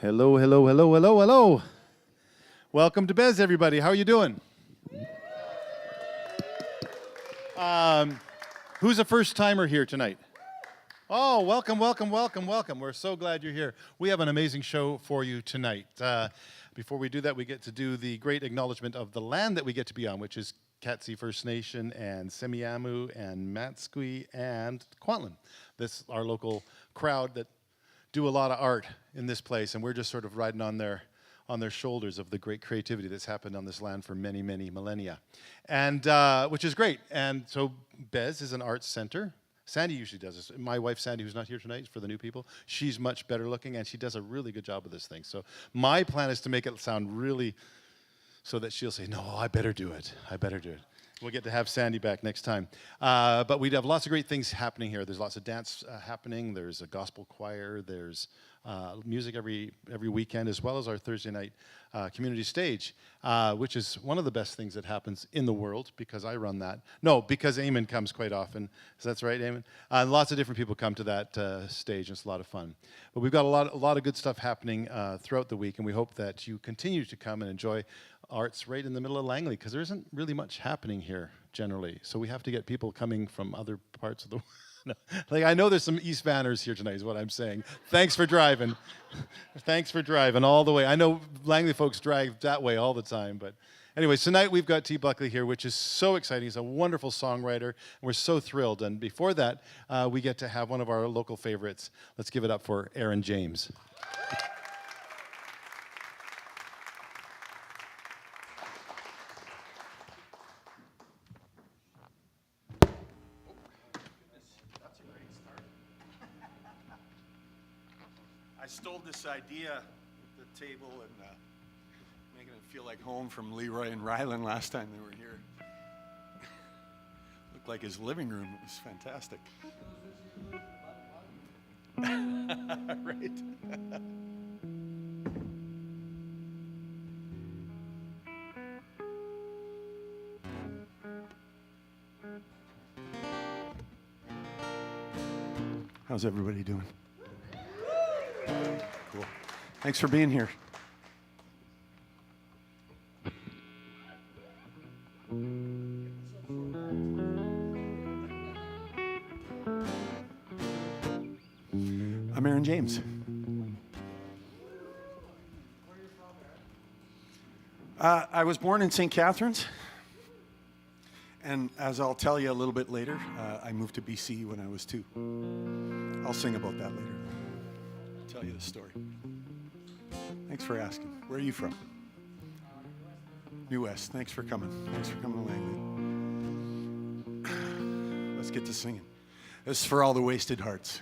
Hello, hello, hello, hello, hello. Welcome to Bez, everybody. How are you doing? Who's a first-timer here tonight? Oh, welcome, welcome, welcome, welcome. We're so glad you're here. We have an amazing show for you tonight. Before we do that, we get to do the great acknowledgement of the land that we get to be on, which is Katsi First Nation and Semiahmoo and Matsqui and Kwantlen. This our local crowd that do a lot of art in this place, and we're just sort of riding on their shoulders of the great creativity that's happened on this land for many, many millennia, and which is great. And so Bez is an arts center. Sandy usually does this. My wife, Sandy, who's not here tonight, for the new people, she's much better looking, and she does a really good job of this thing. So my plan is to make it sound really so that she'll say, no, I better do it. I better do it. We'll get to have Sandy back next time. But we have lots of great things happening here. There's lots of dance happening. There's a gospel choir. There's music every weekend, as well as our Thursday night community stage, which is one of the best things that happens in the world, because I run that. No, because Eamon comes quite often. Is that right, Eamon? Lots of different people come to that stage, and it's a lot of fun. But we've got a lot of good stuff happening throughout the week, and we hope that you continue to come and enjoy arts right in the middle of Langley, because there isn't really much happening here generally. So we have to get people coming from other parts of the world. No. Like, I know there's some East Vanners here tonight is what I'm saying. Thanks for driving. Thanks for driving all the way. I know Langley folks drive that way all the time. But anyways, tonight we've got T. Buckley here, which is so exciting. He's a wonderful songwriter, and we're so thrilled. And before that, we get to have one of our local favorites. Let's give it up for Aaron James. I stole this idea at the table and making it feel like home from Leroy and Ryland last time they were here. Looked like his living room. It was fantastic. Right. How's everybody doing? Cool. Thanks for being here. I'm Aaron James. I was born in St. Catharines, and as I'll tell you a little bit later, I moved to BC when I was 2. I'll sing about that later. I'll tell you the story. Thanks for asking. Where are you from? New West. Thanks for coming. Thanks for coming to Langley. Let's get to singing. This is for all the wasted hearts.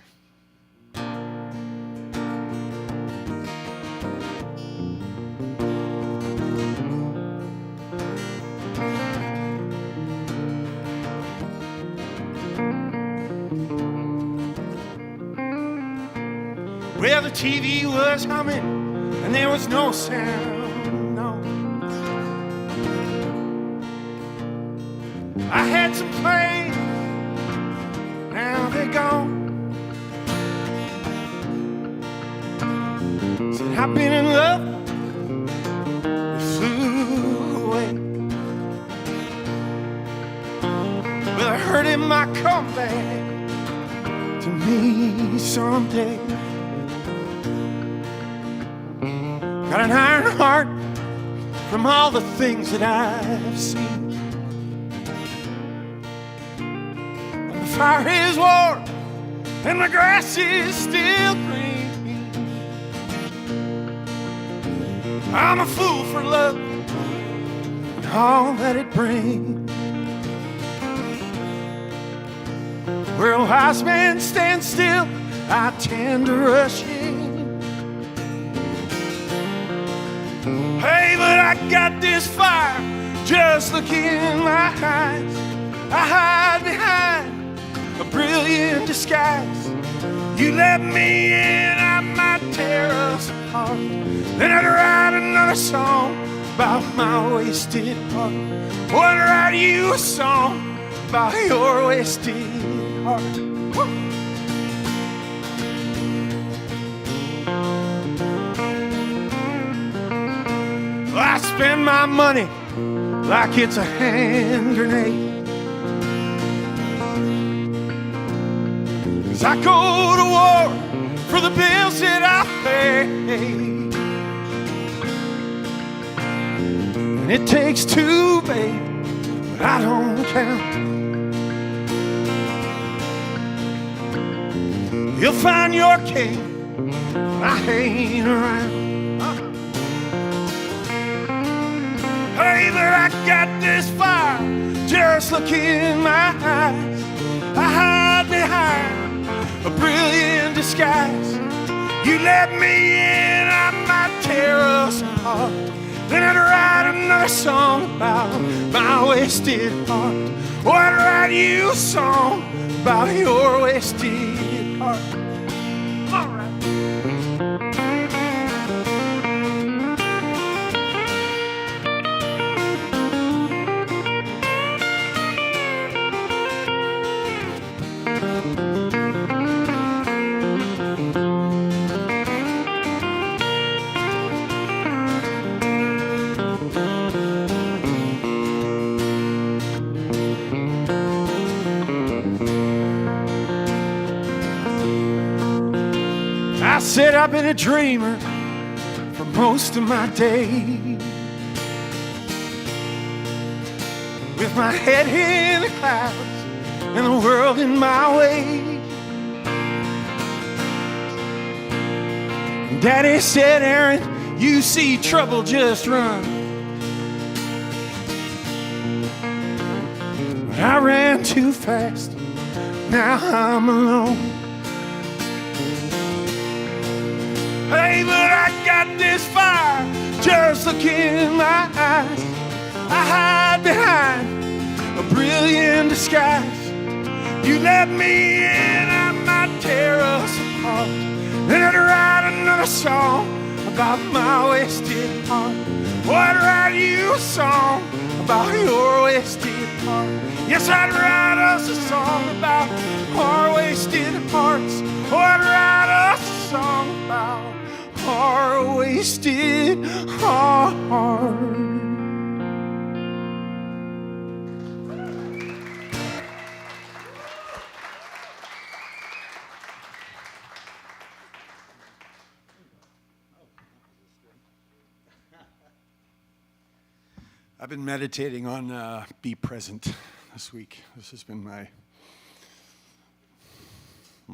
Well, the TV was humming, and there was no sound, no. I had some plans, now they're gone. Said I've been in love, they flew away. Well, I heard it might come back to me someday. Got an iron heart from all the things that I've seen. And the fire is warm and the grass is still green. I'm a fool for love and all that it brings. Where a wise man stands still, I tend to rush in. Hey, but I got this fire, just look in my eyes. I hide behind a brilliant disguise. You let me in, I might tear us apart. Then I'd write another song about my wasted heart. Or I'd write you a song about your wasted heart. Woo! spend my money like it's a hand grenade. 'Cause I go to war for the bills that I pay, and it takes two, babe, but I don't count. You'll find your king when I ain't around. Hey, but I got this fire, just look in my eyes. I hide behind a brilliant disguise. You let me in, I might tear us apart. Then I'd write another song about my wasted heart. Or I'd write you a song about your wasted heart. All right. I said I've been a dreamer for most of my days, with my head in the clouds and the world in my way. And Daddy said, Aaron, you see trouble, just run. But I ran too fast, now I'm alone. Hey, but I got this fire, just look in my eyes. I hide behind a brilliant disguise. You let me in, I might tear us apart. Then I'd write another song about my wasted heart. Or I'd write you a song about your wasted heart. Yes, I'd write us a song about our wasted hearts. Or I'd write us a song about our wasted heart. I've been meditating on be present this week. This has been my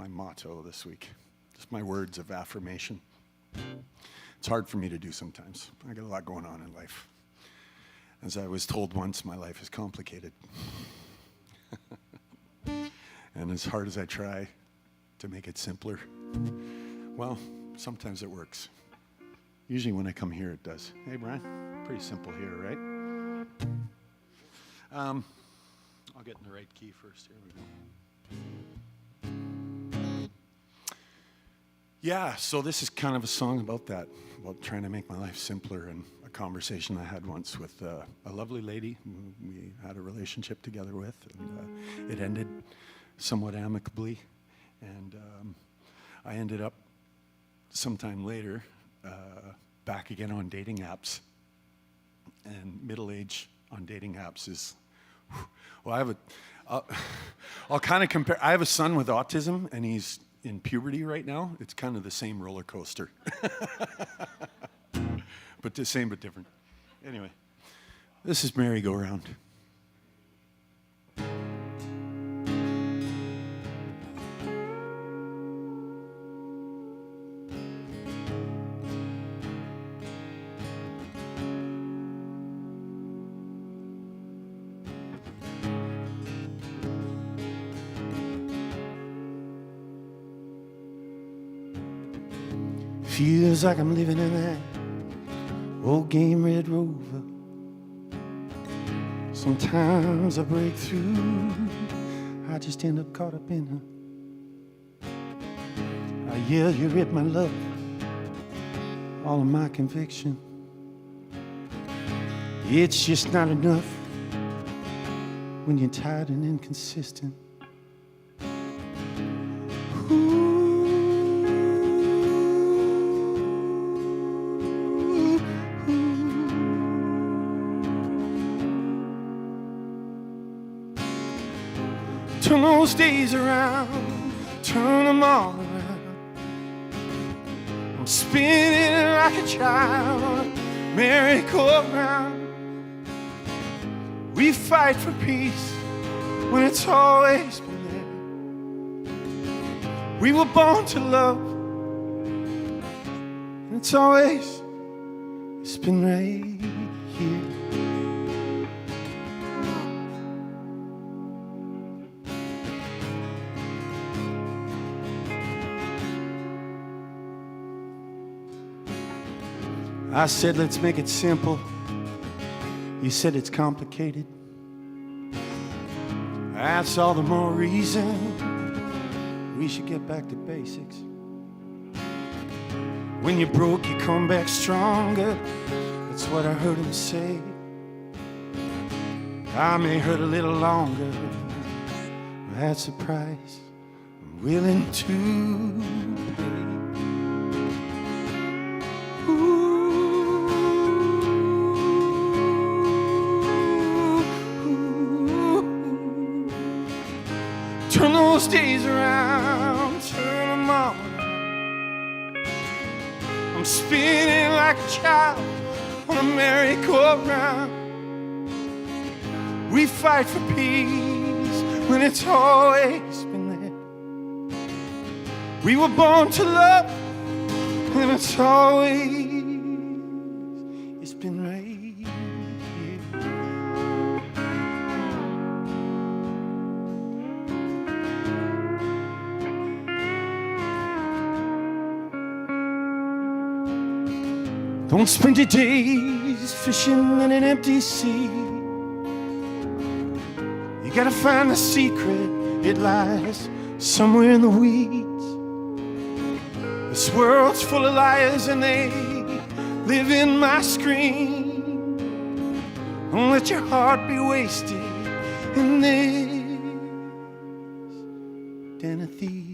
motto this week. Just my words of affirmation. It's hard for me to do sometimes. I got a lot going on in life. As I was told once, my life is complicated. And as hard as I try to make it simpler, well, sometimes it works. Usually when I come here, it does. Hey, Brian, pretty simple here, right? I'll get in the right key first. Here we go. Yeah, so this is kind of a song about that, about trying to make my life simpler, and a conversation I had once with a lovely lady we had a relationship together with, and it ended somewhat amicably, and I ended up sometime later back again on dating apps, and middle age on dating apps is, well, I'll kind of compare. I have a son with autism, and he's in puberty right now. It's kind of the same roller coaster. But the same but different. Anyway, this is Merry-Go-Round. Feels like I'm living in that old game Red Rover. Sometimes I break through, I just end up caught up in her. I yell, you rip my love, all of my conviction. It's just not enough when you're tired and inconsistent. Turn those days around, turn them all around. I'm spinning like a child on a merry-go-round. We fight for peace when it's always been there. We were born to love, and it's been right here. I said, let's make it simple. You said it's complicated. That's all the more reason we should get back to basics. When you're broke, you come back stronger. That's what I heard him say. I may hurt a little longer. That's the price I'm willing to pay. Turn those days around, turn them all around. I'm spinning like a child on a merry-go-round. We fight for peace when it's always been there. We were born to love, and it's been right here. Don't spend your days fishing in an empty sea. You gotta find the secret, it lies somewhere in the weeds. This world's full of liars and they live in my screen. Don't let your heart be wasted in this den of thieves.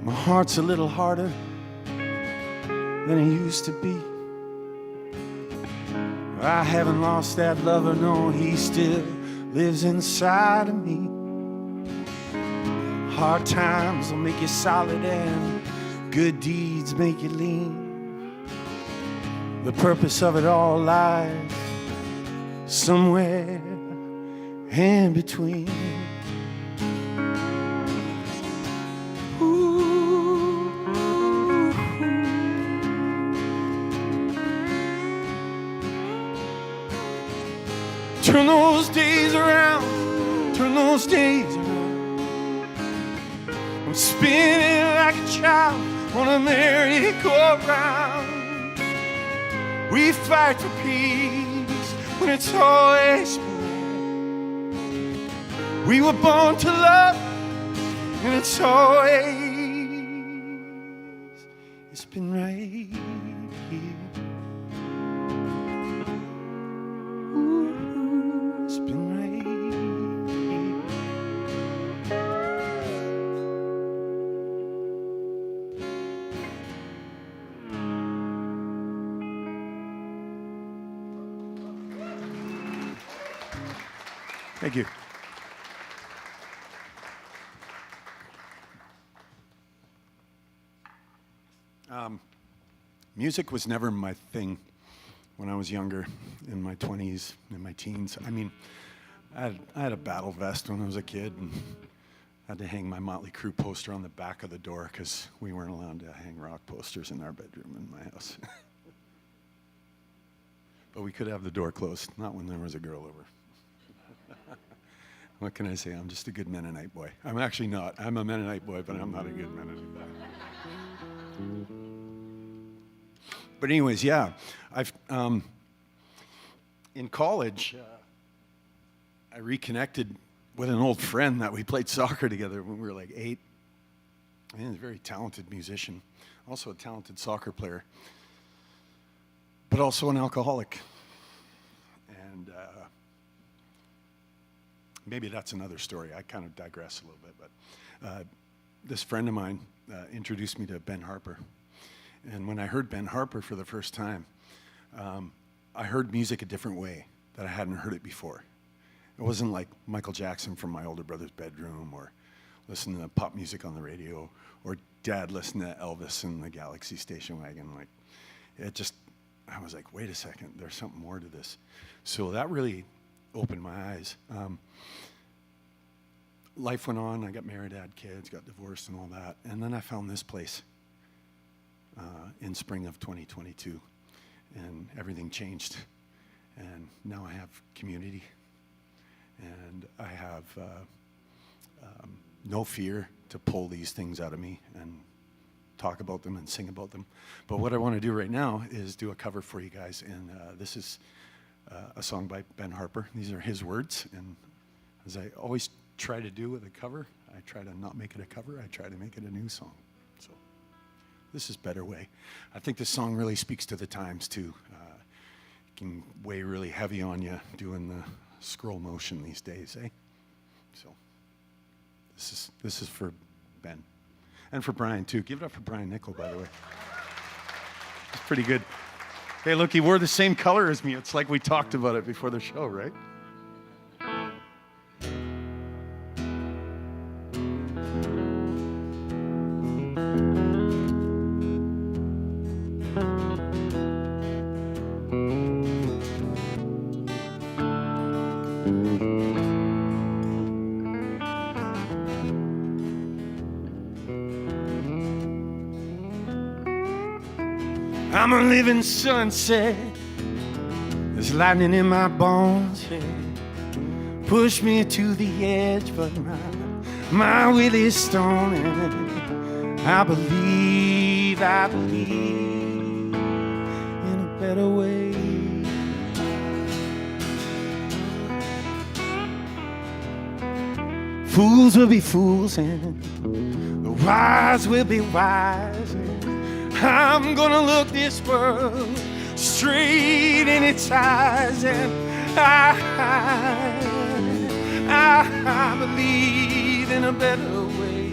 My heart's a little harder than it used to be. I haven't lost that lover, no, he still lives inside of me. Hard times will make you solid and good deeds make you lean. The purpose of it all lies somewhere in between. Turn those days around, turn those days around. I'm spinning like a child on a merry-go-round. We fight for peace when it's always been there. We were born to love, and it's been right here. It's been right here. Thank you. Music was never my thing when I was younger, in my 20s, in my teens. I mean, I had a battle vest when I was a kid, and had to hang my Motley Crue poster on the back of the door because we weren't allowed to hang rock posters in our bedroom in my house. But we could have the door closed, not when there was a girl over. What can I say? I'm just a good Mennonite boy. I'm actually not. I'm a Mennonite boy, but I'm not a good Mennonite boy. But anyways, yeah, I've in college, I reconnected with an old friend that we played soccer together when we were like 8. And he's a very talented musician, also a talented soccer player, but also an alcoholic. And maybe that's another story. I kind of digress a little bit, but this friend of mine introduced me to Ben Harper. And when I heard Ben Harper for the first time, I heard music a different way, that I hadn't heard it before. It wasn't like Michael Jackson from my older brother's bedroom, or listening to pop music on the radio, or Dad listening to Elvis in the Galaxy station wagon. Like, I was like, wait a second, there's something more to this. So that really opened my eyes. Life went on. I got married, had kids, got divorced and all that. And then I found this place in spring of 2022, and everything changed. And now I have community, and I have no fear to pull these things out of me and talk about them and sing about them. But what I want to do right now is do a cover for you guys, and this is a song by Ben Harper. These are his words, and as I always try to do with a cover, I try to not make it a cover, I try to make it a new song. So this is Better Way. I think this song really speaks to the times too. It can weigh really heavy on you doing the scroll motion these days, eh? So this is for Ben. And for Brian too. Give it up for Brian Nickel, by the way. It's pretty good. Hey, look, he wore the same color as me. It's like we talked about it before the show, right? I'm a living sunset. There's lightning in my bones, yeah. Push me to the edge, but my will is stone. And I believe in a better way. Fools will be fools, and the wise will be wise. And I'm gonna look this world straight in its eyes, and I believe in a better way.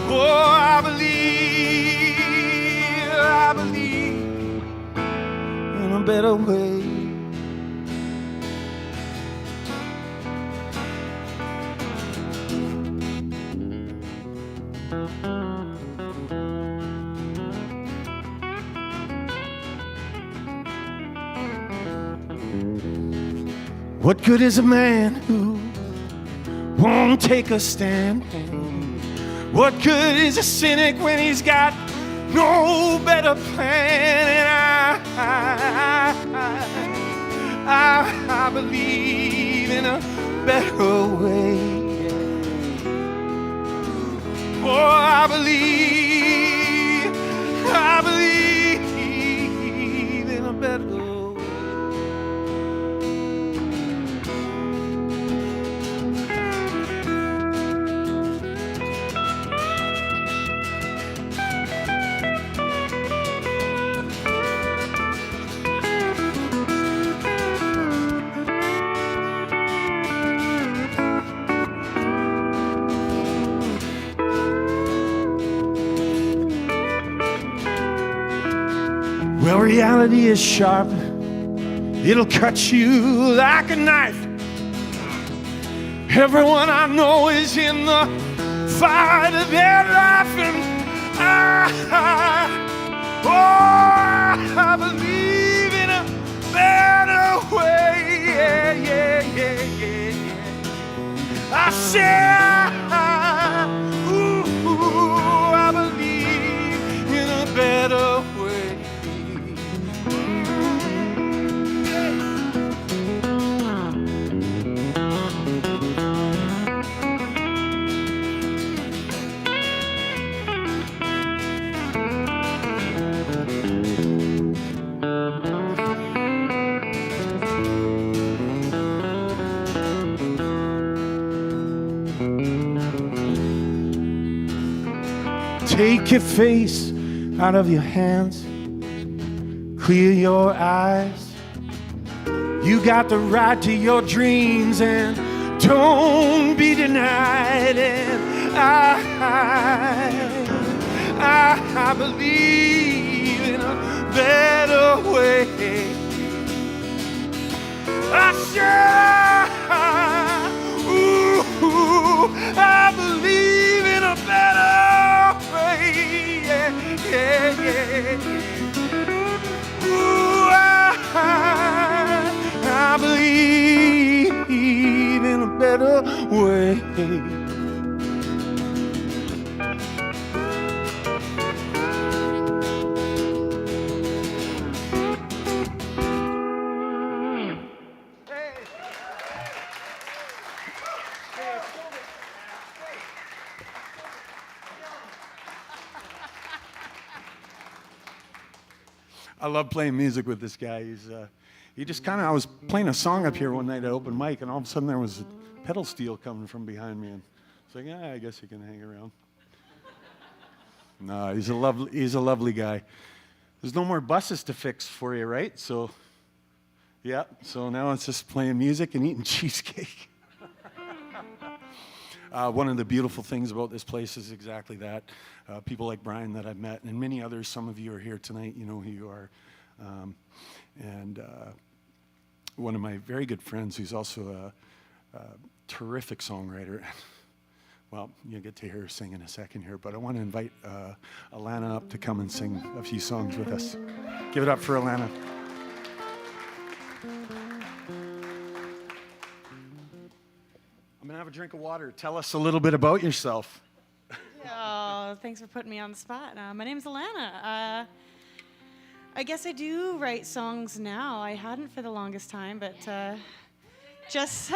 Oh, I believe in a better way. What good is a man who won't take a stand? What good is a cynic when he's got no better plan? And I believe in a better way. Oh, I believe in a better way. Well, reality is sharp. It'll cut you like a knife. Everyone I know is in the fight of their life, and I believe in a better way. Yeah, yeah, yeah, yeah, yeah. I say, I believe in a better way. Take your face out of your hands, clear your eyes. You got the right to your dreams, and don't be denied, and I believe in a better way. I said, ooh, I believe in a better way. Yeah, yeah, yeah. Ooh, I believe in a better way. I love playing music with this guy. He just kind of, I was playing a song up here one night at open mic, and all of a sudden there was a pedal steel coming from behind me, and it's like, yeah, I guess you can hang around. No, he's a lovely guy. There's no more buses to fix for you, right? So, yeah, so now it's just playing music and eating cheesecake. One of the beautiful things about this place is exactly that. People like Brian that I've met, and many others, some of you are here tonight, you know who you are. And one of my very good friends who's also a terrific songwriter. Well, you'll get to hear her sing in a second here, but I want to invite Alana up to come and sing a few songs with us. Give it up for Alana. I'm gonna have a drink of water. Tell us a little bit about yourself. Oh, thanks for putting me on the spot. My name's Alana. I guess I do write songs now. I hadn't for the longest time, but just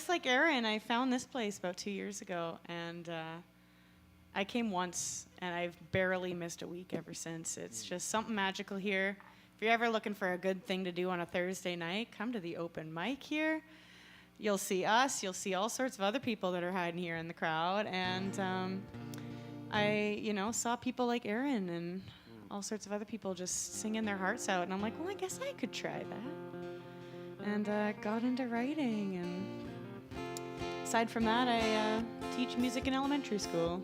like Aaron, I found this place about 2 years ago, and I came once, and I've barely missed a week ever since. It's just something magical here. If you're ever looking for a good thing to do on a Thursday night, come to the open mic here. You'll see us. You'll see all sorts of other people that are hiding here in the crowd. And I, saw people like Aaron and all sorts of other people just singing their hearts out. And I'm like, well, I guess I could try that. And got into writing. And aside from that, I teach music in elementary school.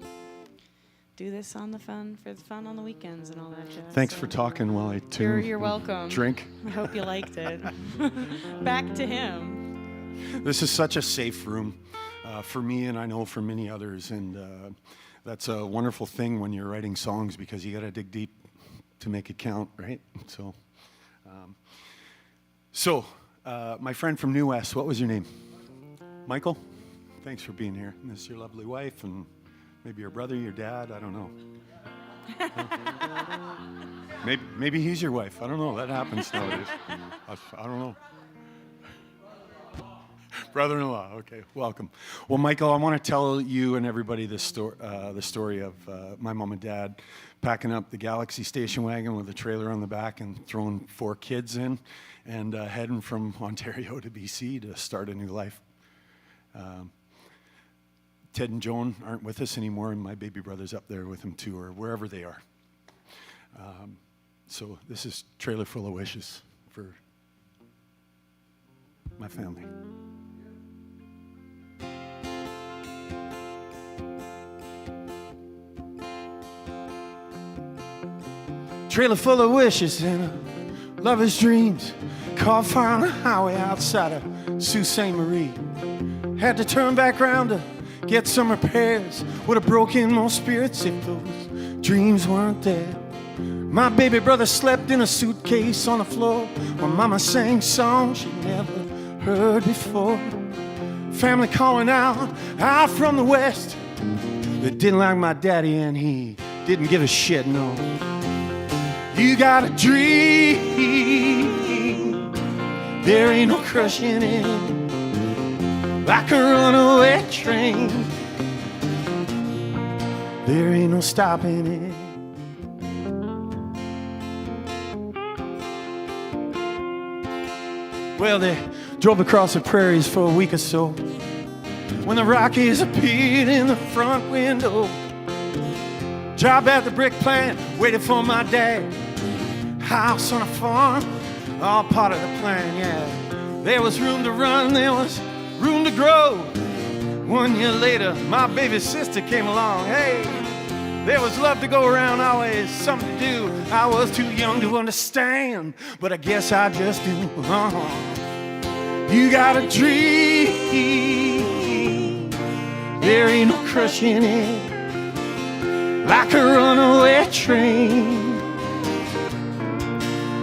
Do this for the fun on the weekends and all that jazz. Thanks for talking while I You're welcome. Drink. I hope you liked it. Back to him. This is such a safe room for me, and I know for many others, and that's a wonderful thing when you're writing songs, because you got to dig deep to make it count, right? So, my friend from New West, what was your name? Michael? Thanks for being here. And this is your lovely wife, and maybe your brother, your dad, I don't know. Maybe he's your wife. I don't know. That happens nowadays. I don't know. Brother-in-law, okay, welcome. Well, Michael, I want to tell you and everybody the story of my mom and dad packing up the Galaxy station wagon with a trailer on the back and throwing 4 kids in and heading from Ontario to BC to start a new life. Ted and Joan aren't with us anymore, and my baby brother's up there with them too, or wherever they are. So this is Trailer Full of Wishes for my family. Trailer full of wishes and lover's dreams. Caught fire on the highway outside of Sault Ste. Marie. Had to turn back round to get some repairs. Would have broken most spirits if those dreams weren't there. My baby brother slept in a suitcase on the floor while mama sang songs she'd never heard before. Family calling out from the west. They didn't like my daddy and he didn't give a shit, no. You got a dream, there ain't no crushing it, like a runaway train, there ain't no stopping it. Well, they drove across the prairies for a week or so when the Rockies appeared in the front window. Job at the brick plant, waited for my dad. House on a farm, all part of the plan, yeah. There was room to run, there was room to grow. 1 year later, my baby sister came along. Hey, there was love to go around, always something to do. I was too young to understand, but I guess I just do. You got a dream, there ain't no crushing it, like a runaway train.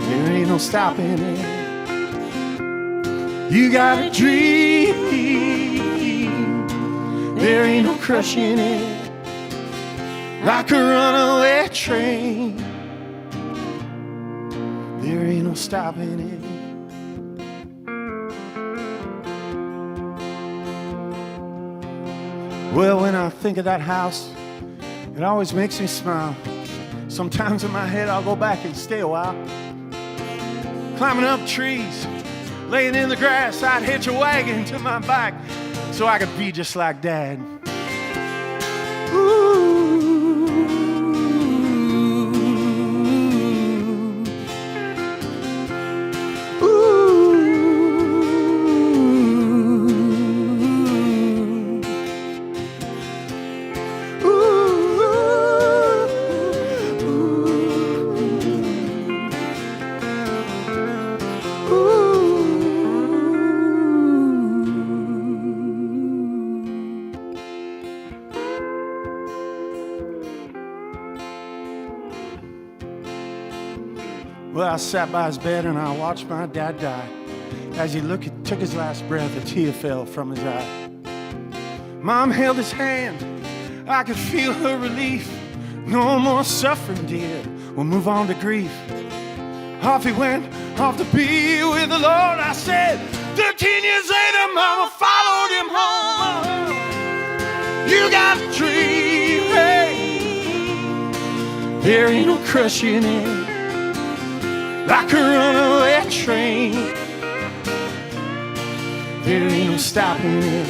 There ain't no stopping it. You got a dream, there ain't no crushing it, like a runaway train. There ain't no stopping it. Well, when I think of that house, it always makes me smile. Sometimes in my head I'll go back and stay a while. Climbing up trees, laying in the grass, I'd hitch a wagon to my bike so I could be just like Dad. Ooh. Well, I sat by his bed and I watched my dad die. As he took his last breath, a tear fell from his eye. Mom held his hand, I could feel her relief. No more suffering, dear, we'll move on to grief. Off he went, off to be with the Lord. I said, 13 years later, Mama followed him home. You got a dream, hey, there ain't no crushing it, like a runaway train. There ain't no stopping it.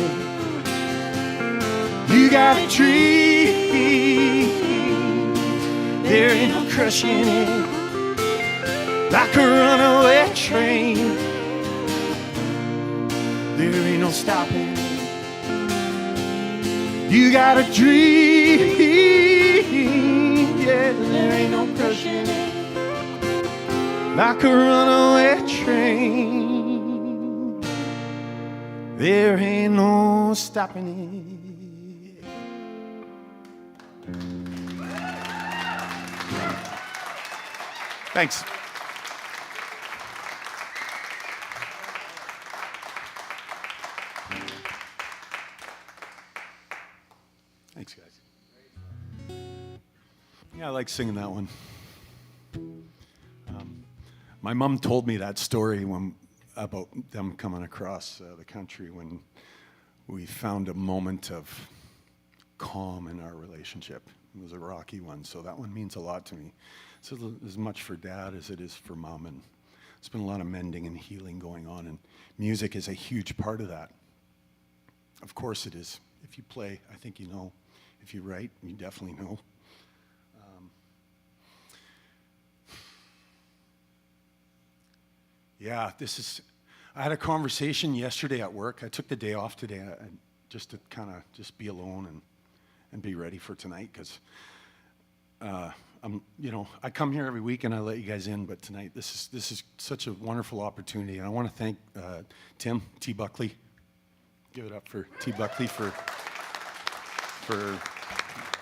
You got a dream, there ain't no crushing it, like a runaway train. There ain't no stopping it. You got a dream, yeah, there ain't no crushing it, like a runaway train. There ain't no stopping it. Thanks. Thanks, guys. Yeah, I like singing that one. My mom told me that story about them coming across the country when we found a moment of calm in our relationship. It was a rocky one, so that one means a lot to me. It's as much for Dad as it is for Mom, and there's been a lot of mending and healing going on, and music is a huge part of that. Of course it is. If you play, I think you know. If you write, you definitely know. Yeah, I had a conversation yesterday at work. I took the day off today just to kind of just be alone and be ready for tonight, because I come here every week and I let you guys in, but tonight this is such a wonderful opportunity, and I want to thank Tim T. Buckley. Give it up for T. Buckley for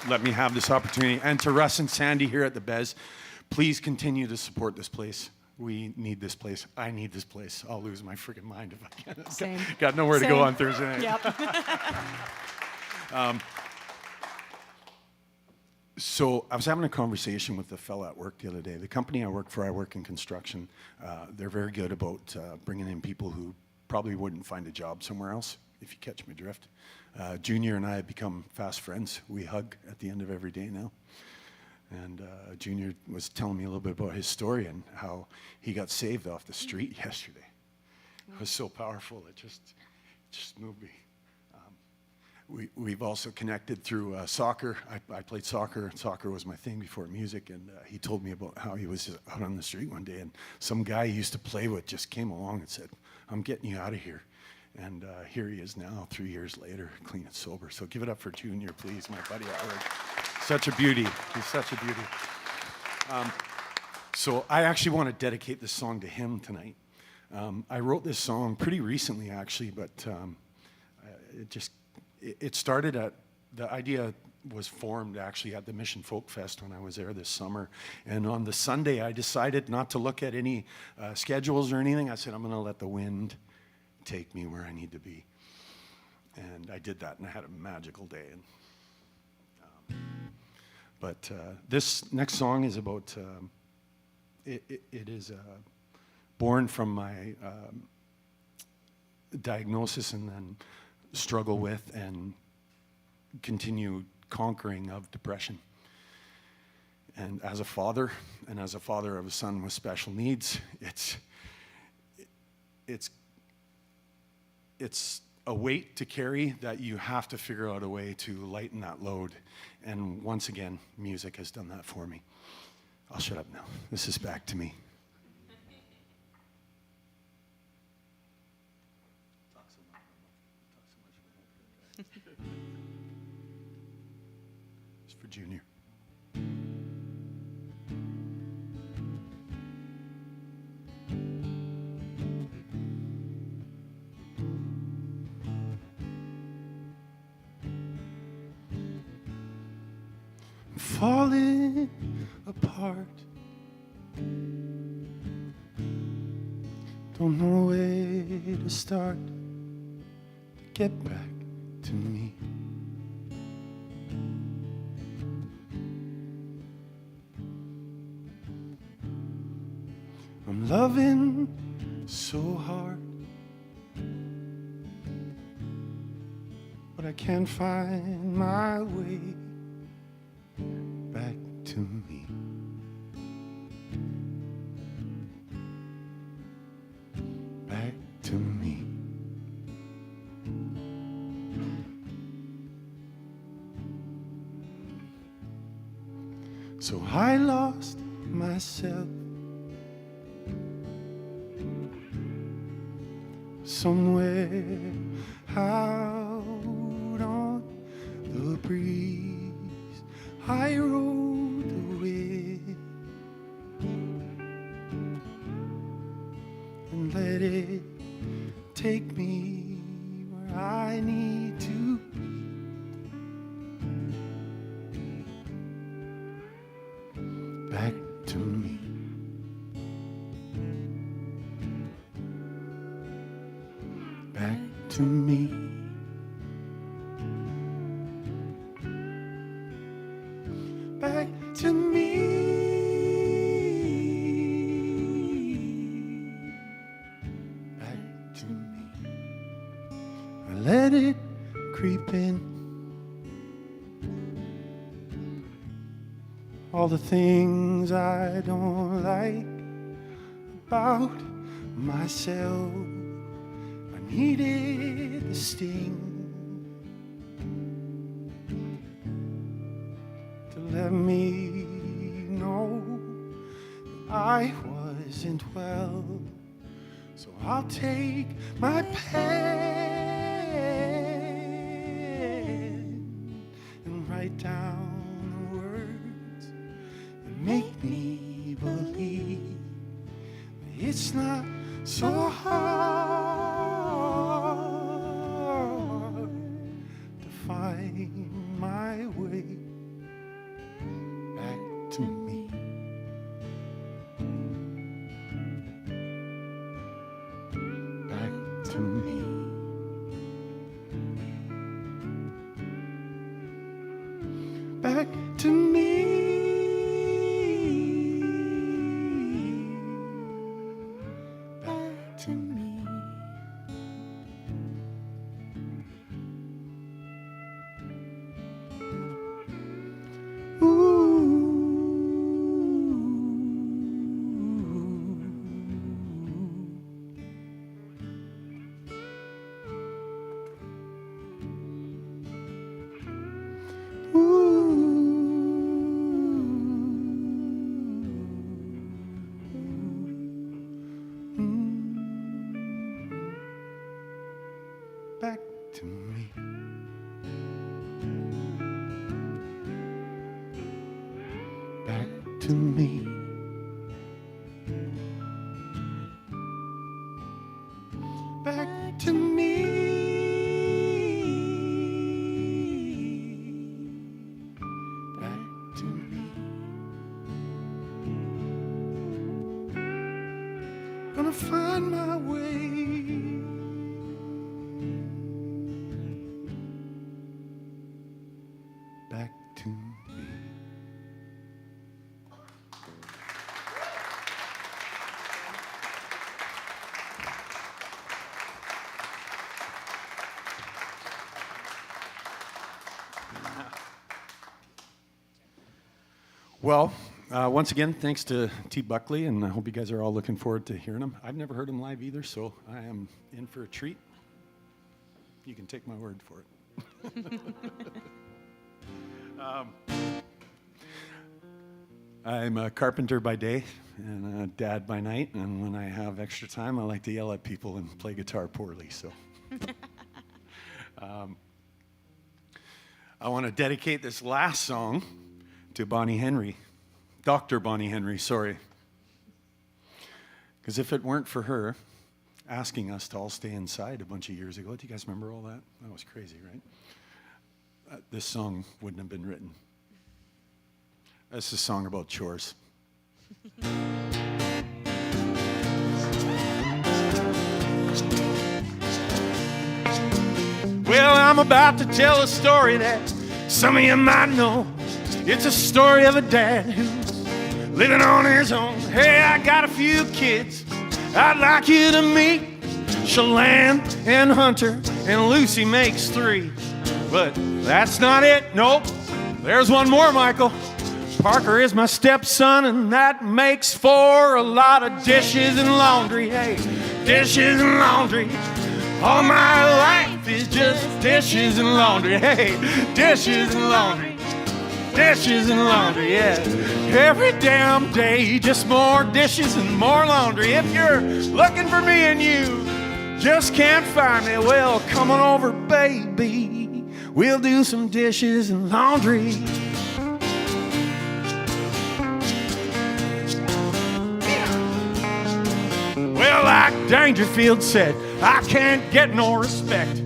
letting me have this opportunity, and to Russ and Sandy here at the Bez. Please continue to support this place. We need this place. I need this place. I'll lose my freaking mind if I can't. Same. Got nowhere Same. to go on Thursday night. Yep. So I was having a conversation with a fella at work the other day. The company I work for, I work in construction. They're very good about bringing in people who probably wouldn't find a job somewhere else, if you catch my drift. Junior and I have become fast friends. We hug at the end of every day now. And Junior was telling me a little bit about his story and how he got saved off the street yesterday. It was so powerful. It just moved me. We've also connected through soccer. I played soccer. Soccer was my thing before music. And he told me about how he was out on the street one day, and some guy he used to play with just came along and said, "I'm getting you out of here." And here he is now, 3 years later, clean and sober. So give it up for Junior, please, my buddy at work. Such a beauty. He's such a beauty. So I actually want to dedicate this song to him tonight. I wrote this song pretty recently, actually, but it started at, the idea was formed actually at the Mission Folk Fest when I was there this summer. And on the Sunday, I decided not to look at any schedules or anything. I said, I'm going to let the wind take me where I need to be. And I did that, and I had a magical day. And, but this next song is about, it is born from my diagnosis and then struggle with and continued conquering of depression. And as a father, and as a father of a son with special needs, it's a weight to carry that you have to figure out a way to lighten that load. And once again, music has done that for me. I'll shut up now. This is Back to Me. It's for Junior. Falling apart, don't know where to start to get back to me. I'm loving so hard, but I can't find my way back to me. Back to me. So I lost myself somewhere out on the breeze. I rode the wind and let it take me where I need to be. Back to me. Back to me. Back to me. Back to me. I let it creep in. All the things I don't like about myself. I needed the sting to let me know that I wasn't well. So I'll take my pen and write down the words that make me believe that it's not so hard to find my way back to me. Back to me. Back to me. Back to me. to me. Back to me. Back to me. Back to me. Gonna find my way. Back to me. Well, once again, thanks to T. Buckley, and I hope you guys are all looking forward to hearing him. I've never heard him live either, so I am in for a treat. You can take my word for it. I'm a carpenter by day and a dad by night, and when I have extra time, I like to yell at people and play guitar poorly. So, I want to dedicate this last song to Bonnie Henry, Dr. Bonnie Henry, sorry. Because if it weren't for her asking us to all stay inside a bunch of years ago, do you guys remember all that? That was crazy, right? This song wouldn't have been written. This is a song about chores. Well, I'm about to tell a story that some of you might know. It's a story of a dad who's living on his own. Hey, I got a few kids I'd like you to meet. Shalane and Hunter and Lucy makes 3. But that's not it, nope. There's one more, Michael. Parker is my stepson, and that makes 4. A lot of dishes and laundry, hey, dishes and laundry. All my life is just dishes and laundry, hey, dishes and laundry. Dishes and laundry, yeah. Every damn day, just more dishes and more laundry. If you're looking for me and you just can't find me, well, come on over, baby. We'll do some dishes and laundry. Well, like Dangerfield said, I can't get no respect.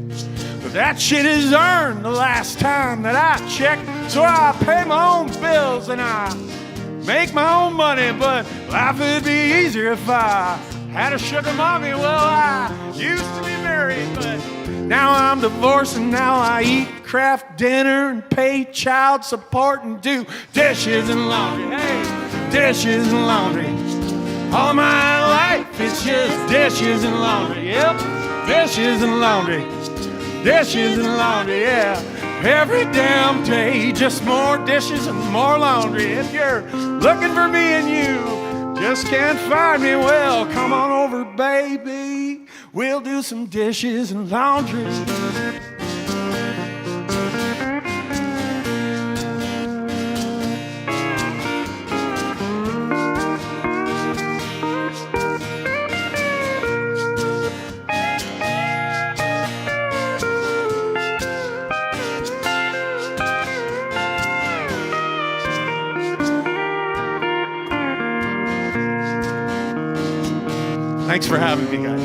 But that shit is earned the last time that I checked. So I pay my own bills and I make my own money. But life would be easier if I had a sugar mommy. Well, I used to be married, but now I'm divorced, and now I eat Kraft dinner and pay child support and do dishes and laundry. Hey, dishes and laundry. All my life it's just dishes and laundry. Yep, dishes and laundry. Dishes and laundry, yeah. Every damn day, just more dishes and more laundry. If you're looking for me and you just can't find me, well, come on over, baby. We'll do some dishes and laundry. Thanks for having me, guys.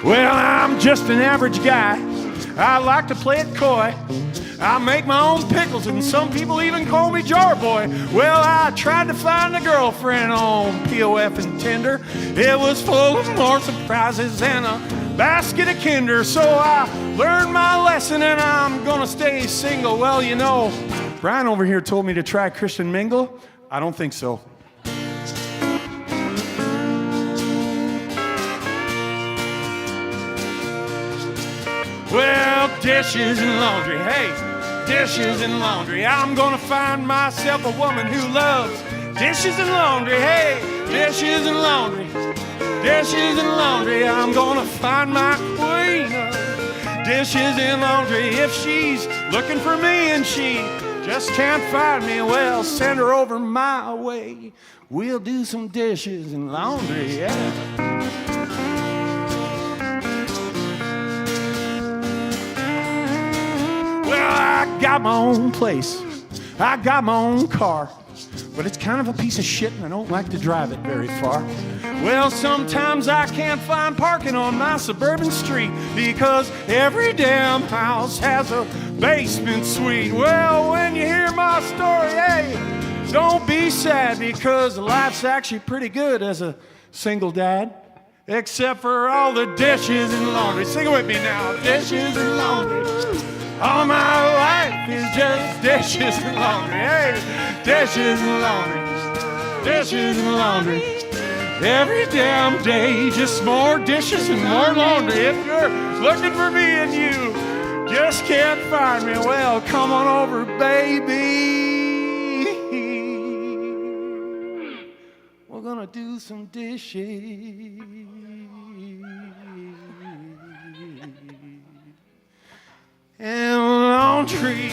Well, I'm just an average guy. I like to play it coy. I make my own pickles, and some people even call me Jar Boy. Well, I tried to find a girlfriend on POF and Tinder. It was full of more surprises than a basket of Kinder. So I learned my lesson, and I'm gonna stay single. Well, you know, Brian over here told me to try Christian Mingle. I don't think so. Well, dishes and laundry, hey, dishes and laundry. I'm gonna find myself a woman who loves dishes and laundry, hey, dishes and laundry, dishes and laundry. I'm gonna find my queen of dishes and laundry. If she's looking for me and she just can't find me, well, send her over my way. We'll do some dishes and laundry, yeah. got my own place. I got my own car. But it's kind of a piece of shit and I don't like to drive it very far. Well, sometimes I can't find parking on my suburban street because every damn house has a basement suite. Well, when you hear my story, hey, don't be sad because life's actually pretty good as a single dad. Except for all the dishes and laundry. Sing it with me now. Dishes and laundry. All my life is just dishes and laundry. Hey, dishes and laundry. Dishes and laundry. Every damn day, just more dishes and more laundry. If you're looking for me and you just can't find me, well, come on over, baby. We're gonna do some dishes and laundry.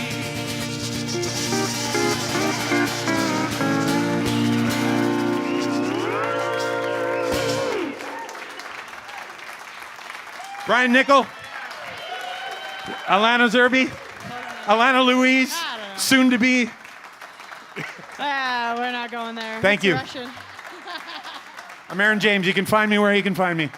Brian Nickel, Alana Zerby, Alana Louise, soon to be. We're not going there. Thank It's you. Russian. I'm Aaron James. You can find me where you can find me.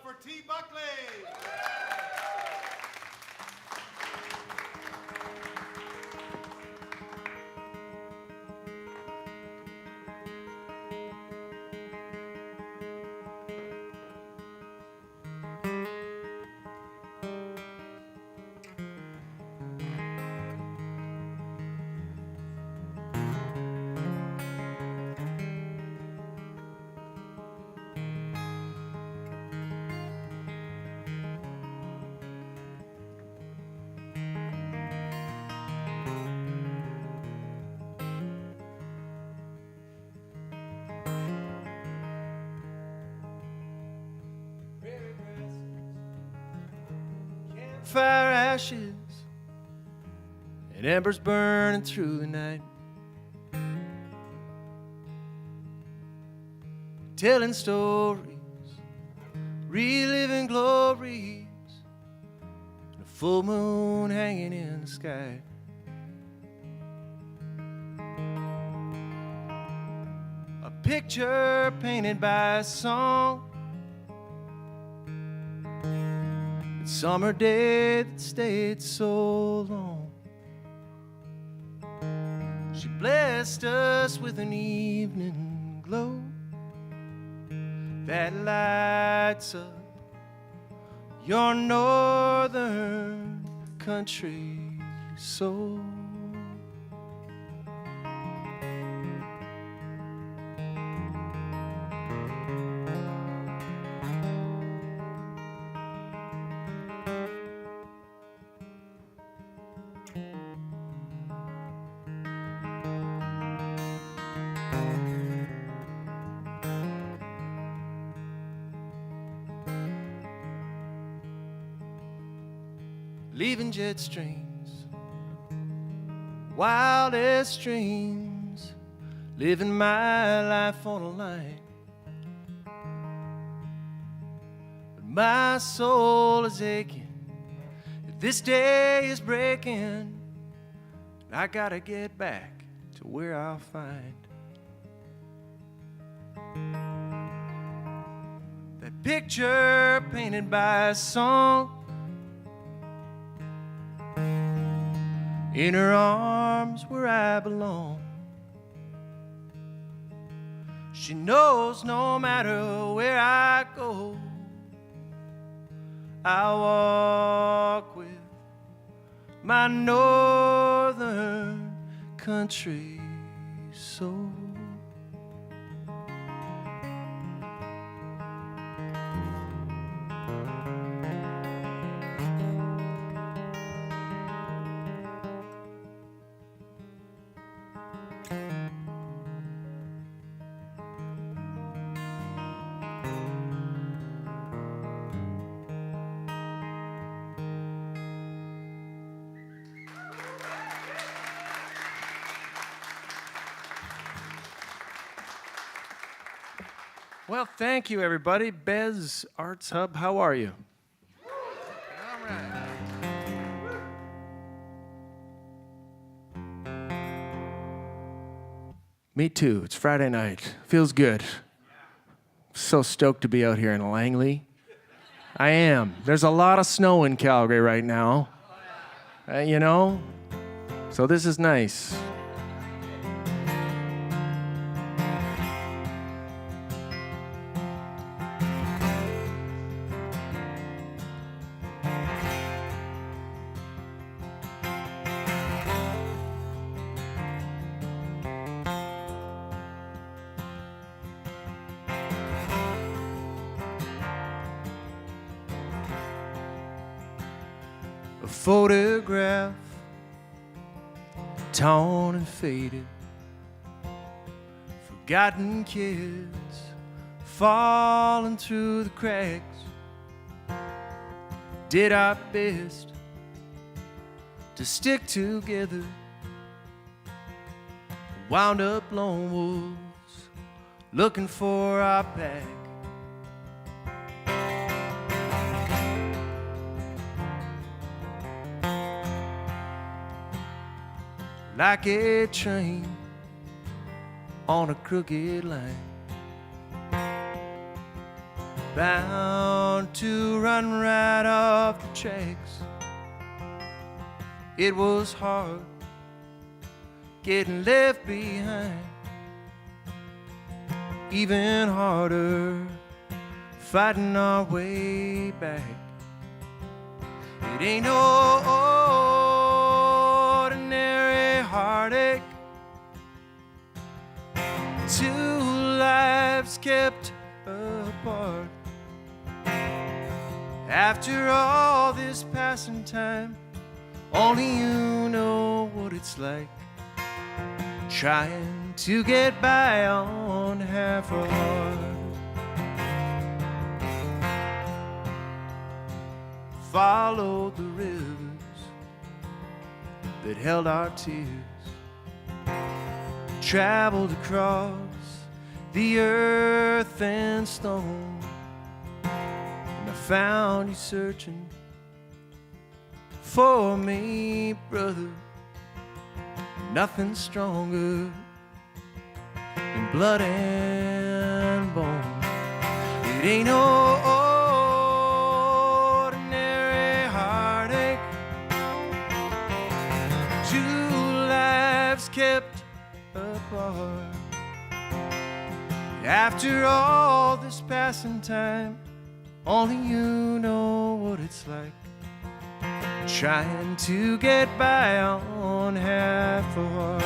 for T. Buckley. Fire ashes and embers burning through the night, telling stories, reliving glories, and a full moon hanging in the sky. A picture painted by a song, summer day that stayed so long. She blessed us with an evening glow that lights up your northern country soul. Leaving jet streams, wildest dreams, living my life on a line. But my soul is aching, this day is breaking, and I gotta get back to where I'll find that picture painted by a song. In her arms where I belong. She knows no matter where I go, I walk with my northern country soul. Well, thank you, everybody. Bez Arts Hub, how are you? All right. Me too. It's Friday night. Feels good. So stoked to be out here in Langley. I am. There's a lot of snow in Calgary right now. You know? So this is nice. A photograph, torn and faded, forgotten kids falling through the cracks. Did our best to stick together, wound up lone wolves looking for our pack. Like a train on a crooked line, bound to run right off the tracks. It was hard getting left behind, even harder fighting our way back. It ain't no ordinary heartache. Two lives kept apart. After all this passing time, only you know what it's like, trying to get by on half a heart. Followed the rivers that held our tears, traveled across the earth and stone, and I found you searching for me, brother. Nothing stronger than blood and bone. It ain't no ordinary heartache. Two lives kept apart. After all this passing time, only you know what it's like, trying to get by on half a heart.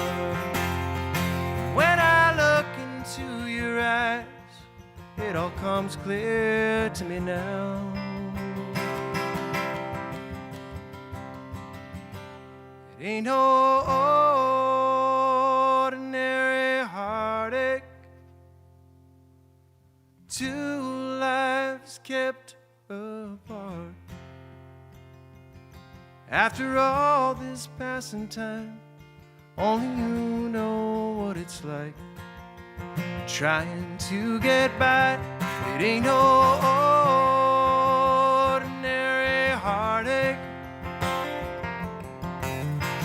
When I look into your eyes, it all comes clear to me now. It ain't no ordinary heartache. Two lives kept apart. After all this passing time, only you know what it's like, trying to get by. It ain't no ordinary heartache.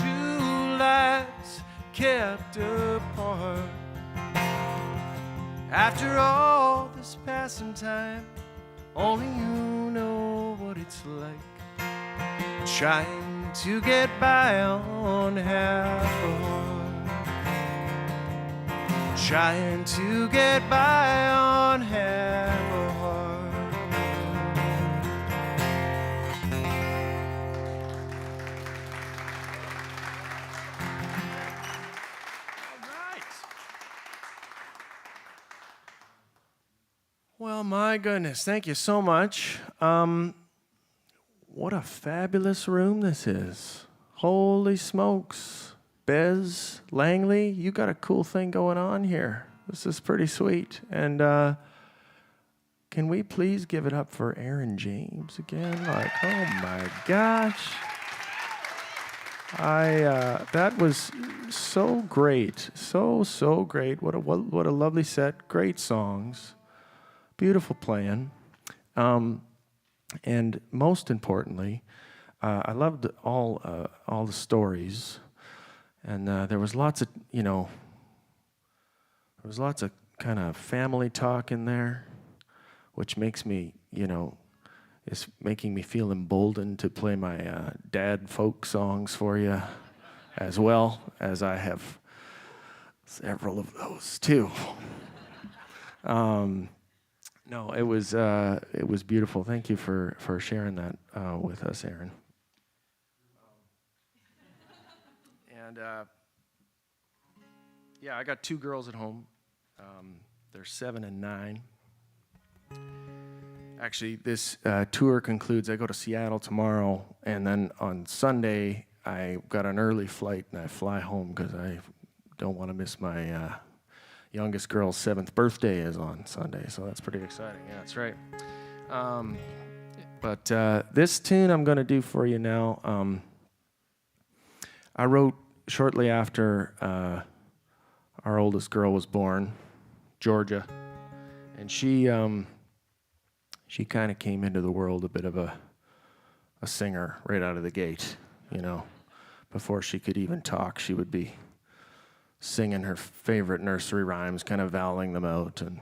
Two lives kept apart. After all this passing time, only you know what it's like, trying to get by on half a heart. Trying to get by on half a heart. All right. Well, my goodness, thank you so much. What a fabulous room this is. Holy smokes. Bez, Langley, you got a cool thing going on here. This is pretty sweet. And can we please give it up for Aaron James again? Like, oh my gosh. That was so great. So great. What a lovely set. Great songs. Beautiful playing. And most importantly, I loved all the stories, and there was lots of kind of family talk in there, which makes me is making me feel emboldened to play my dad folk songs for you, as well as I have several of those too. No, it was beautiful. Thank you for sharing that with us, Aaron. And yeah, I got two girls at home. They're 7 and 9. Actually, this tour concludes. I go to Seattle tomorrow, and then on Sunday I got an early flight and I fly home because I don't want to miss my youngest girl's 7th birthday is on Sunday, so that's pretty exciting. Yeah, that's right. But this tune I'm going to do for you now, I wrote shortly after our oldest girl was born, Georgia, and she kind of came into the world a bit of a singer right out of the gate, Before she could even talk, she would be singing her favorite nursery rhymes, kind of vowing them out, and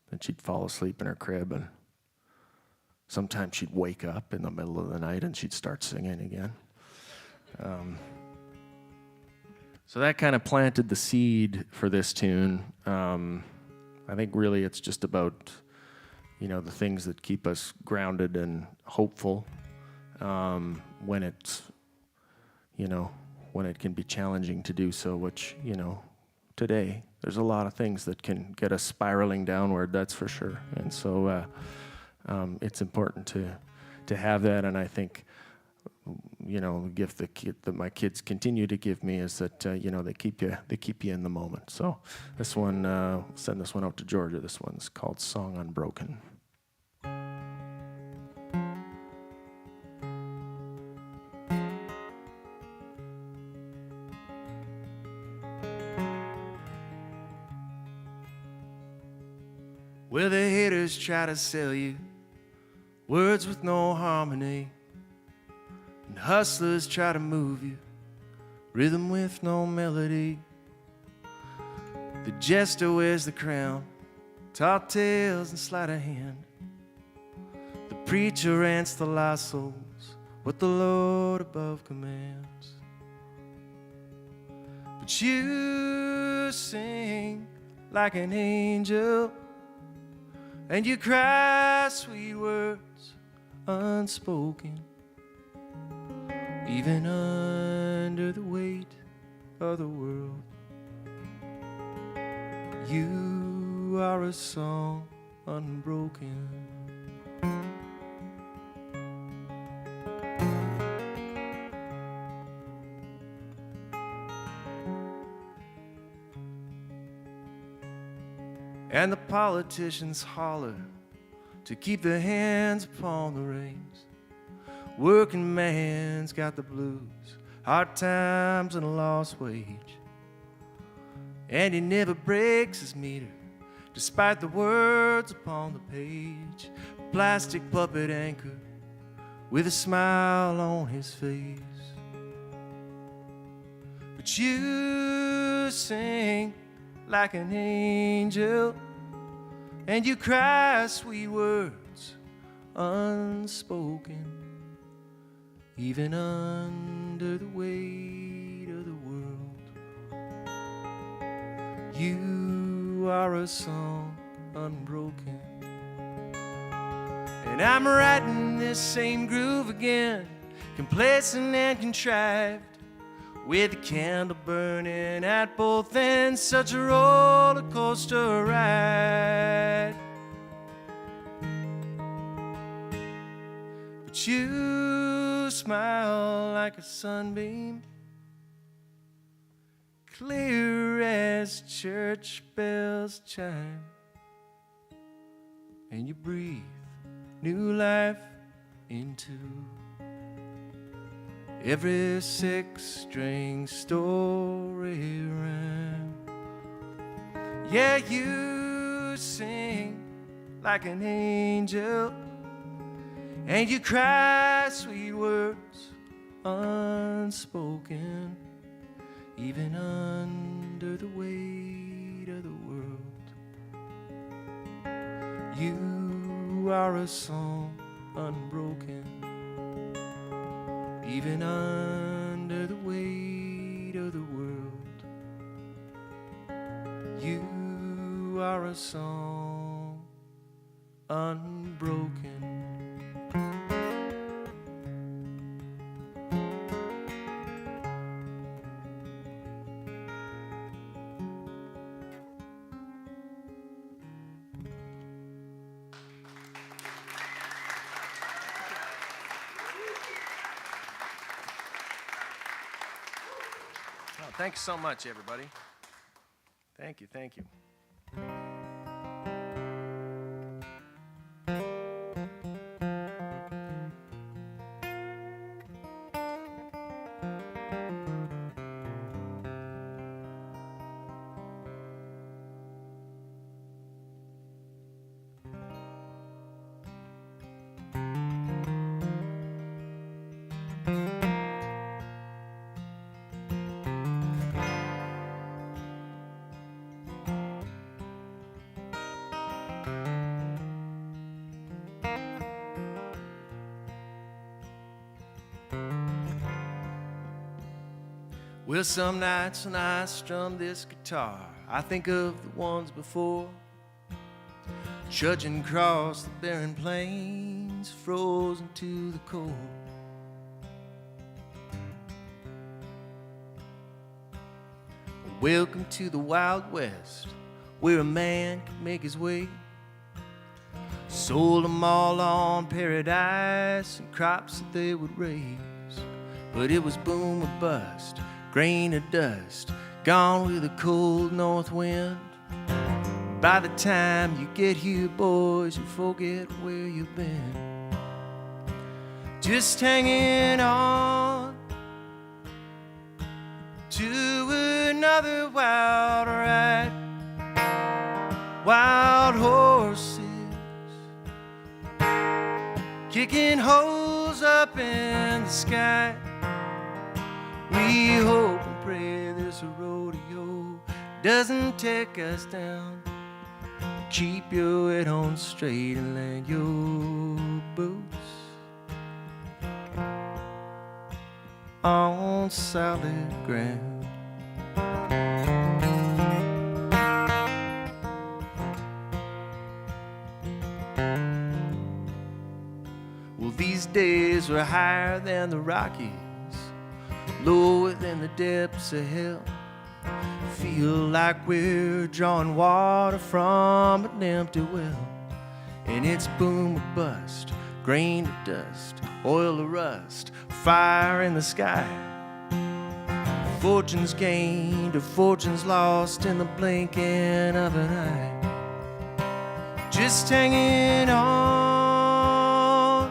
then she'd fall asleep in her crib, and sometimes she'd wake up in the middle of the night and she'd start singing again. So that kind of planted the seed for this tune. I think really it's just about, the things that keep us grounded and hopeful when it's, when it can be challenging to do so, which, today there's a lot of things that can get us spiraling downward, that's for sure. And so it's important to have that, and I think, the gift that my kids continue to give me is that they keep you in the moment. So this one, send this one out to Georgia. This one's called "Song Unbroken." Where the haters try to sell you words with no harmony, and hustlers try to move you rhythm with no melody. The jester wears the crown, tall tales and sleight of hand. The preacher rants the lost souls what the Lord above commands. But you sing like an angel, and you cry sweet words unspoken, even under the weight of the world. You are a song unbroken. And the politicians holler to keep their hands upon the reins. Working man's got the blues, hard times and a lost wage. And he never breaks his meter, despite the words upon the page. A plastic puppet anchor with a smile on his face. But you sing like an angel, and you cry sweet words unspoken, even under the weight of the world. You are a song unbroken. And I'm writing this same groove again, complacent and contrived, with a candle burning at both ends, such a roller coaster ride. But you smile like a sunbeam, clear as church bells chime, and you breathe new life into every six-string story rhyme. Yeah, you sing like an angel, and you cry sweet words unspoken, even under the weight of the world. You are a song unbroken, even under the weight of the world. You are a song unbroken. Thanks so much, everybody. Thank you, thank you. Well, some nights when I strum this guitar, I think of the ones before, trudging across the barren plains, frozen to the core. Welcome to the Wild West, where a man can make his way. Sold them all on paradise and crops that they would raise. But it was boom or bust, grain or dust, gone with a cold north wind. By the time you get here, boys, you forget where you've been. Just hanging on to another wild ride. Wild horses kicking holes up in the sky. We hope and pray this rodeo doesn't take us down. Keep your head on straight and land your boots on solid ground. Well, these days we're higher than the Rockies, lower than the depths of hell. Feel like we're drawing water from an empty well. And it's boom or bust, grain to dust, oil to rust, fire in the sky. Fortunes gained or fortunes lost in the blinking of an eye. Just hanging on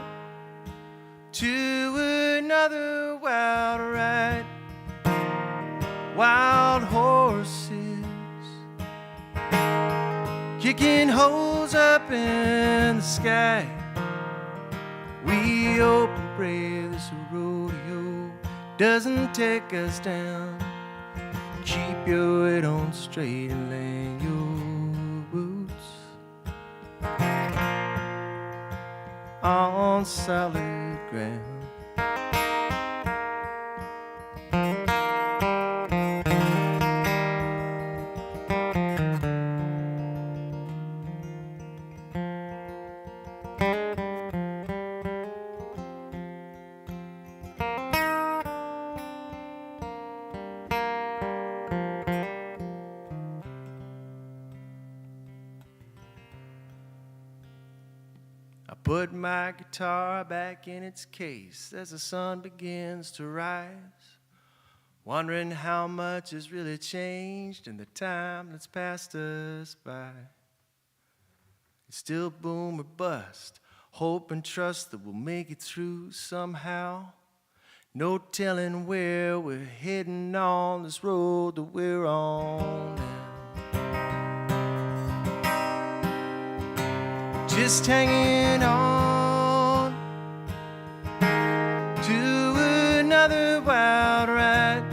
to another wild ride. Wild horses kicking holes up in the sky. We hope and pray this rodeo doesn't take us down. Keep your head on straight and land your boots on solid ground. I put my guitar back in its case as the sun begins to rise, wondering how much has really changed in the time that's passed us by. It's still boom or bust, hope and trust that we'll make it through somehow. No telling where we're heading on this road that we're on now. Just hanging on to another wild ride.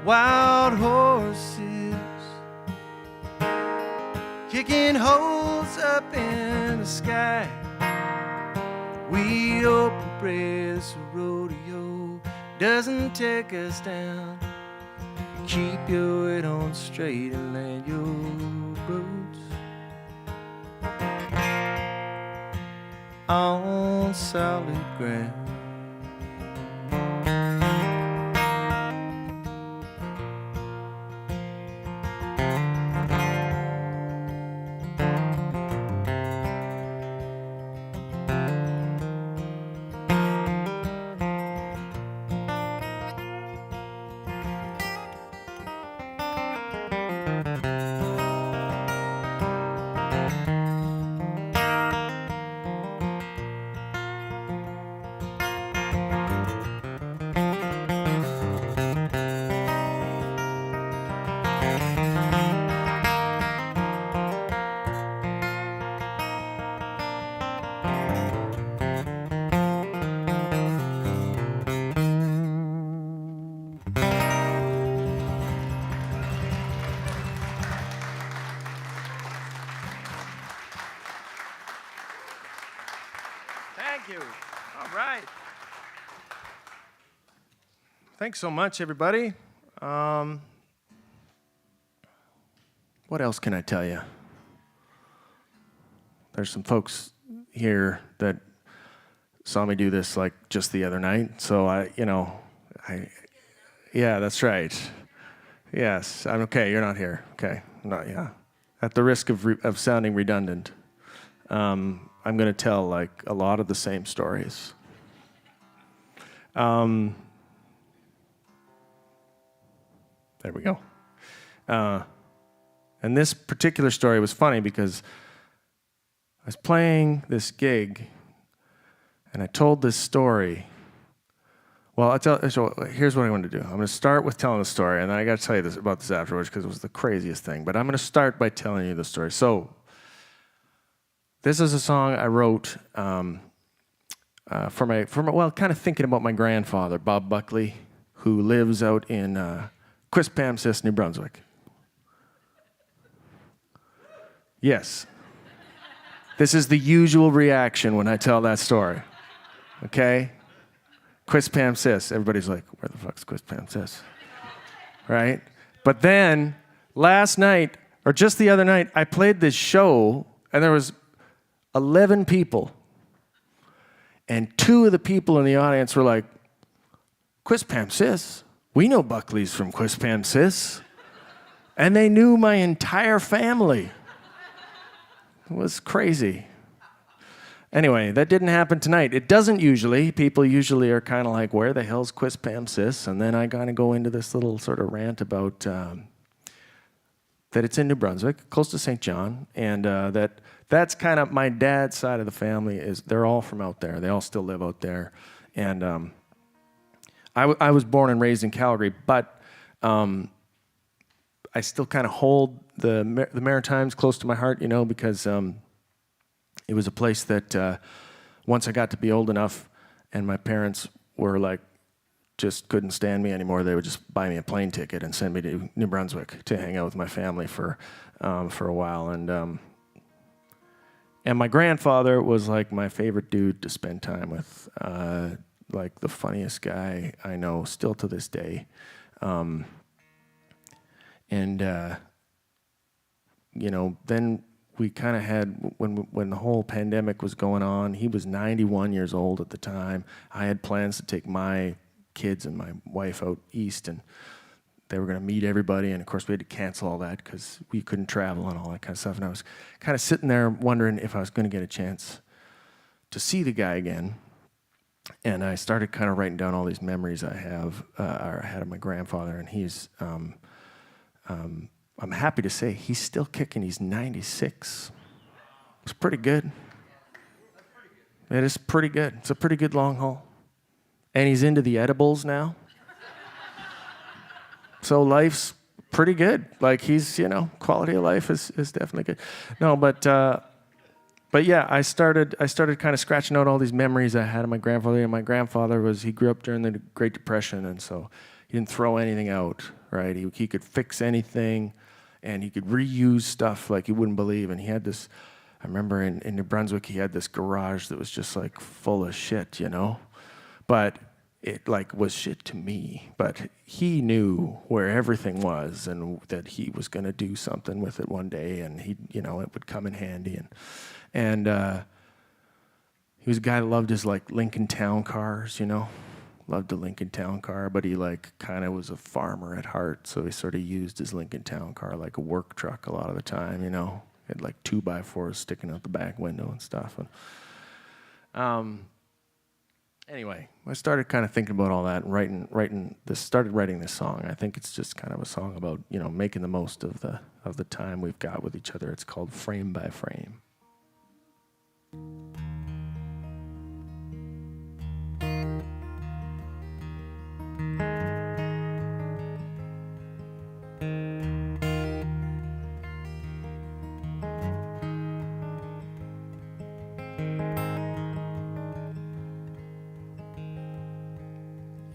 Wild horses kicking holes up in the sky. We hope and pray this rodeo doesn't take us down. Keep your head on straight and land your boots on solid ground. Thank you. All right. Thanks so much, everybody. What else can I tell you? There's some folks here that saw me do this like just the other night. So yeah, that's right. Yes, I'm okay. You're not here. Okay, yeah. At the risk of sounding redundant, I'm going to tell like a lot of the same stories. There we go. And this particular story was funny because I was playing this gig, and I told this story. Well, here's what I want to do. I'm going to start with telling the story, and then I got to tell you about this afterwards because it was the craziest thing. But I'm going to start by telling you the story. So, this is a song I wrote kind of thinking about my grandfather, Bob Buckley, who lives out in Quispamsis, New Brunswick. Yes. This is the usual reaction when I tell that story. Okay? Quispamsis. Everybody's like, where the fuck's Quispamsis? Right? But then, last night, or just the other night, I played this show, and there was 11 people. And 2 of the people in the audience were like, Quispamsis? We know Buckley's from Quispamsis. And they knew my entire family. It was crazy. Anyway, that didn't happen tonight. It doesn't usually. People usually are kind of like, where the hell's Quispamsis? And then I kind of go into this little sort of rant about that it's in New Brunswick, close to St. John, and that's kind of my dad's side of the family. They're all from out there. They all still live out there. And I was born and raised in Calgary, but I still kind of hold the Maritimes close to my heart, because it was a place that once I got to be old enough and my parents were like, just couldn't stand me anymore, they would just buy me a plane ticket and send me to New Brunswick to hang out with my family for a while. And my grandfather was like my favorite dude to spend time with, like the funniest guy I know still to this day. Then we kind of had, when the whole pandemic was going on, he was 91 years old at the time. I had plans to take my kids and my wife out east, and they were going to meet everybody, and of course we had to cancel all that because we couldn't travel and all that kind of stuff. And I was kind of sitting there wondering if I was going to get a chance to see the guy again. And I started kind of writing down all these memories I had of my grandfather, and he's I'm happy to say he's still kicking. He's 96. It's pretty good. It is pretty good. It's a pretty good long haul. And he's into the edibles now. So life's pretty good. Like he's, quality of life is definitely good. No, but yeah, I started kind of scratching out all these memories I had of my grandfather. And my grandfather he grew up during the Great Depression, and so he didn't throw anything out, right? He could fix anything, and he could reuse stuff like you wouldn't believe. And he had this, I remember in New Brunswick, he had this garage that was just like full of shit, But it like was shit to me. But he knew where everything was and that he was going to do something with it one day, and it would come in handy. And he was a guy that loved his like Lincoln Town cars, Loved the Lincoln Town car, but he like kind of was a farmer at heart, so he sort of used his Lincoln Town car like a work truck a lot of the time, He had like 2x4s sticking out the back window and stuff. And anyway, I started kind of thinking about all that and started writing this song. I think it's just kind of a song about, making the most of the time we've got with each other. It's called Frame by Frame.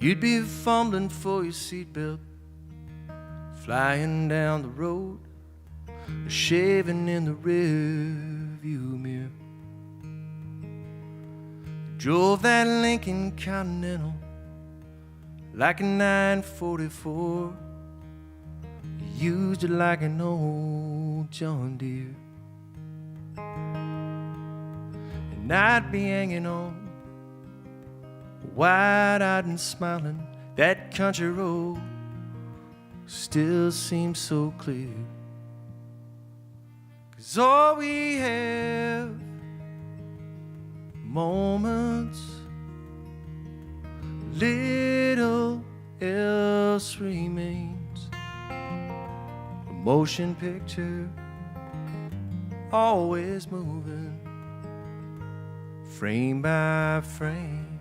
You'd be fumbling for your seatbelt, flying down the road, shaving in the rearview mirror. Drove that Lincoln Continental, like a 944. You used it like an old John Deere. And I'd be hanging on, wide-eyed and smiling. That country road still seems so clear. 'Cause all we have moments, little else remains. A motion picture, always moving, frame by frame.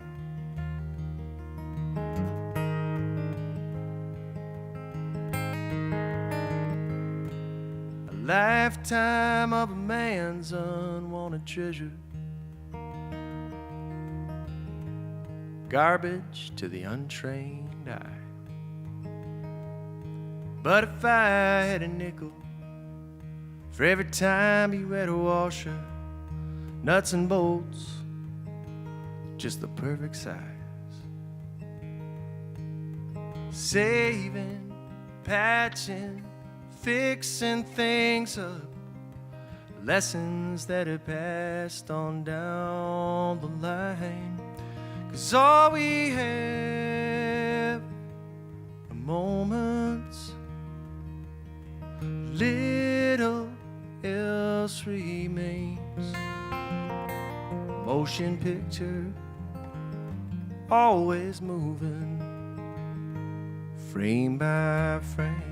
A lifetime of a man's unwanted treasure. Garbage to the untrained eye. But if I had a nickel for every time you had a washer, nuts and bolts, just the perfect size. Saving, patching, fixing things up, lessons that are passed on down the line. 'Cause all we have are moments, little else remains. Motion picture, always moving, frame by frame.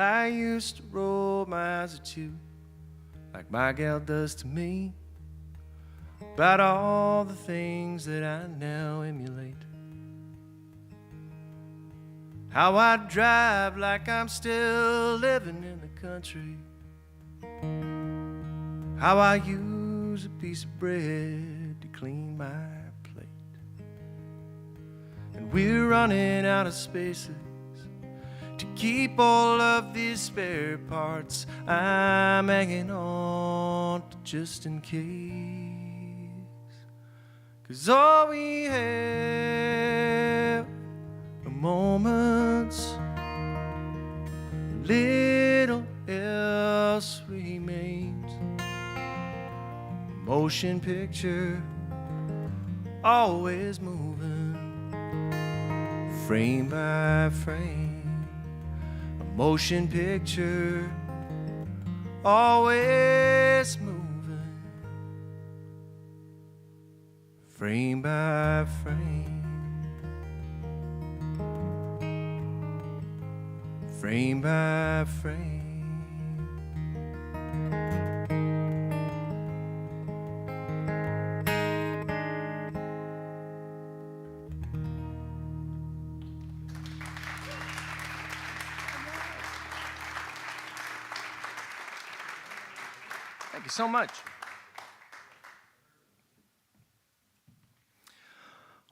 I used to roll my eyes at you like my gal does to me, about all the things that I now emulate. How I drive like I'm still living in the country, how I use a piece of bread to clean my plate. And we're running out of spaces to keep all of these spare parts I'm hanging on to just in case. 'Cause all we have are moments, little else remains. Motion picture, always moving, frame by frame. Motion picture, always moving, frame by frame, frame by frame. Thank you so much.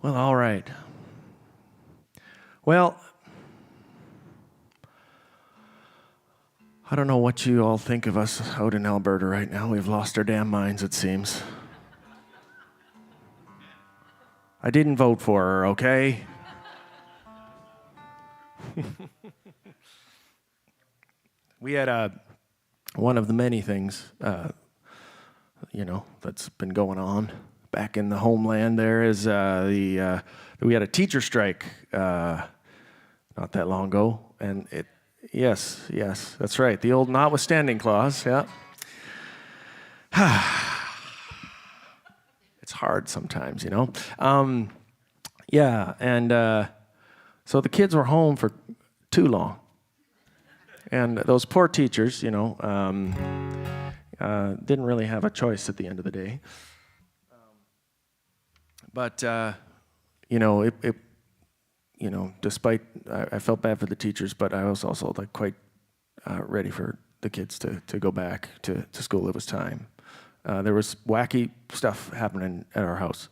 Well, all right. Well, I don't know what you all think of us out in Alberta right now. We've lost our damn minds, it seems. I didn't vote for her, okay? We had one of the many things, that's been going on back in the homeland. There is we had a teacher strike not that long ago, and yes, that's right, the old notwithstanding clause. Yeah, it's hard sometimes, Yeah, and so the kids were home for too long. And those poor teachers, didn't really have a choice at the end of the day. But despite I felt bad for the teachers, but I was also quite ready for the kids to go back to school. It was time. There was wacky stuff happening at our house.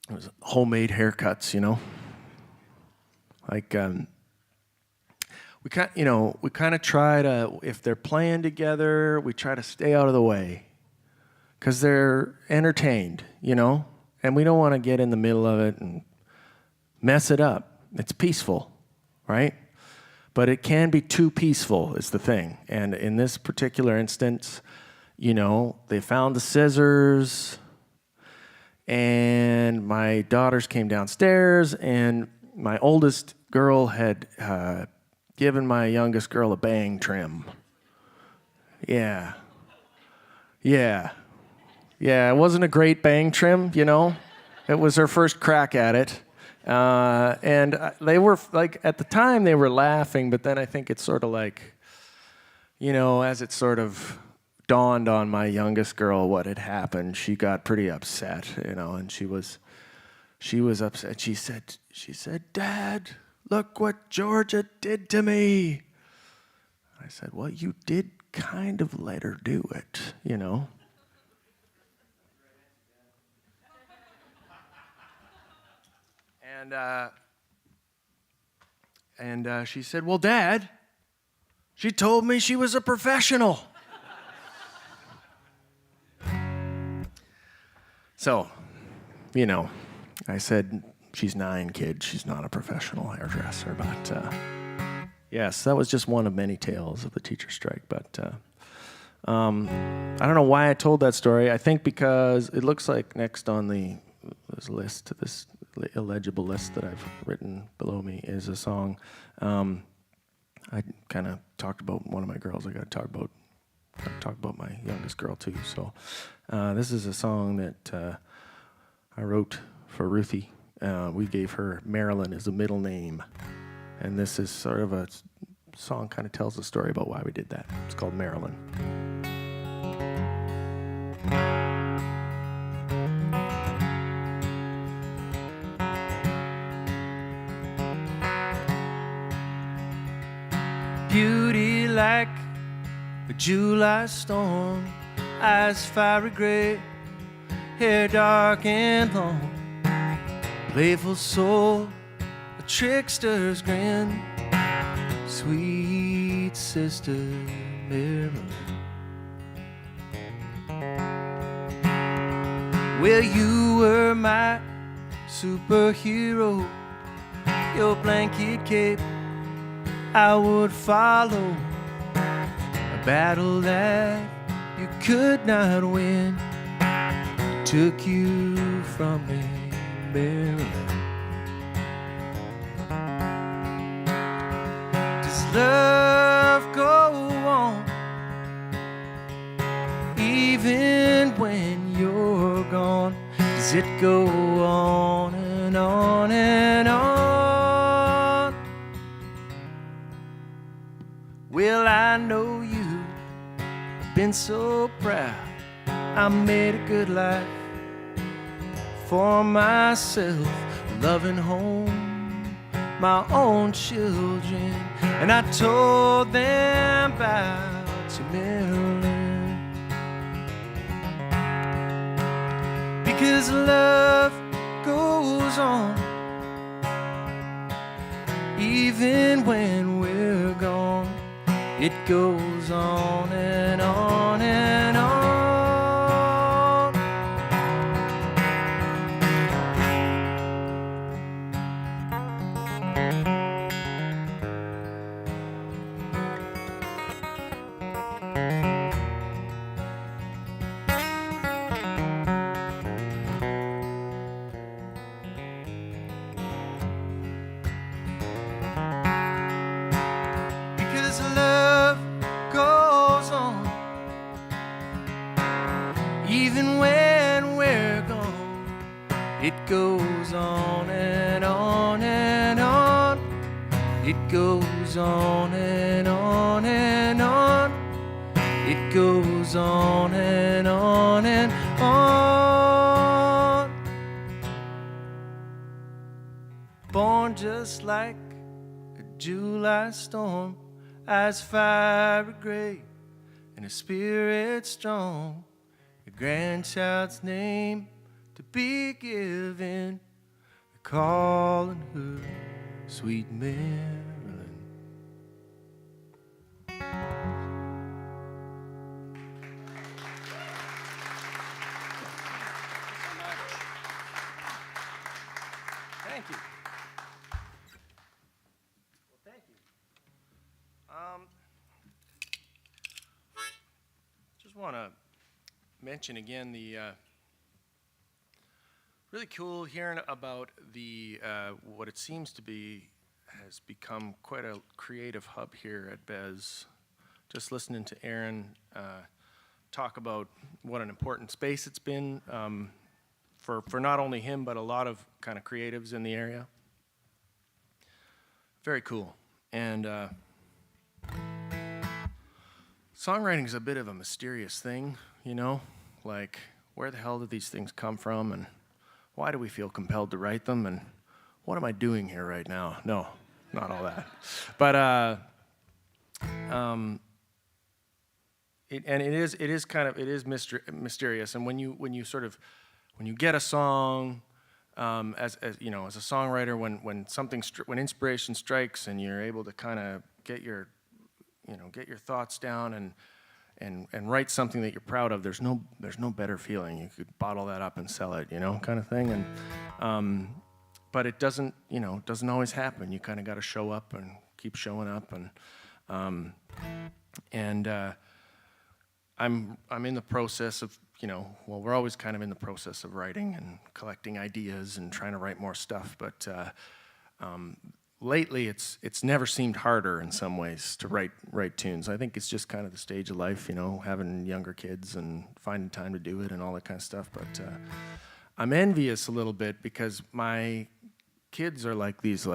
It was homemade haircuts, you know. Like we kind of try to, if they're playing together, we try to stay out of the way, because they're entertained, you know, and we don't want to get in the middle of it and mess it up. It's peaceful, right? But it can be too peaceful is the thing. And in this particular instance, you know, they found the scissors, and my daughters came downstairs, and my oldest girl had given my youngest girl a bang trim. Yeah. Yeah. Yeah, it wasn't a great bang trim, you know. It was her first crack at it. And they were, like, at the time they were laughing, but then I think it's sort of like, you know, as it sort of dawned on my youngest girl what had happened, she got pretty upset, you know, and she was upset. She said, "Dad, look what Georgia did to me." I said, "Well, you did kind of let her do it, you know." And she said, "Well, Dad, she told me she was a professional." So, you know, I said, "She's 9, kid. She's not a professional hairdresser." But yes, that was just one of many tales of the teacher strike. But I don't know why I told that story. I think because it looks like next on this list, this illegible list that I've written below me, is a song. I kind of talked about one of my girls. I got to talk about my youngest girl too. So this is a song that I wrote for Ruthie. We gave her Marilyn as a middle name, and this is sort of a song kind of tells the story about why we did that. It's called Marilyn. Beauty like a July storm, eyes fiery gray, hair dark and long, playful soul, a trickster's grin, sweet sister Marilyn. Well, you were my superhero, your blanket cape I would follow, a battle that you could not win, took you from me, Marilyn. Does love go on even when you're gone? Does it go on and on and on? Well, I know you've been so proud. I made a good life for myself, a loving home, my own children, and I told them about you, Marilyn. Because love goes on even when we're gone. It goes on and on and on. Because love goes on even when we're gone. It goes on and on and on. It goes on and on and on. It goes on and on and on. Born just like a July storm, eyes fiery gray, and a spirit strong. Your grandchild's name to be given the calling her sweet Marilyn. Thank you. Well, thank you. Just want to mention again the really cool hearing about the what it seems to be has become quite a creative hub here at Bez. Just listening to Aaron talk about what an important space it's been for not only him but a lot of kind of creatives in the area. Very cool. And songwriting is a bit of a mysterious thing, you know? Like, where the hell did these things come from, and why do we feel compelled to write them, and what am I doing here right now? No, not all that. But it is mysterious. And when you get a song, as you know, as a songwriter, when inspiration strikes and you're able to kind of get your thoughts down and write something that you're proud of, there's no better feeling. You could bottle that up and sell it, kind of thing. And but it doesn't always happen. You kind of got to show up and keep showing up. And I'm in the process of, we're always kind of in the process of writing and collecting ideas and trying to write more stuff. But lately, it's never seemed harder in some ways to write tunes. I think it's just kind of the stage of life, having younger kids and finding time to do it and all that kind of stuff. But I'm envious a little bit because my kids are like these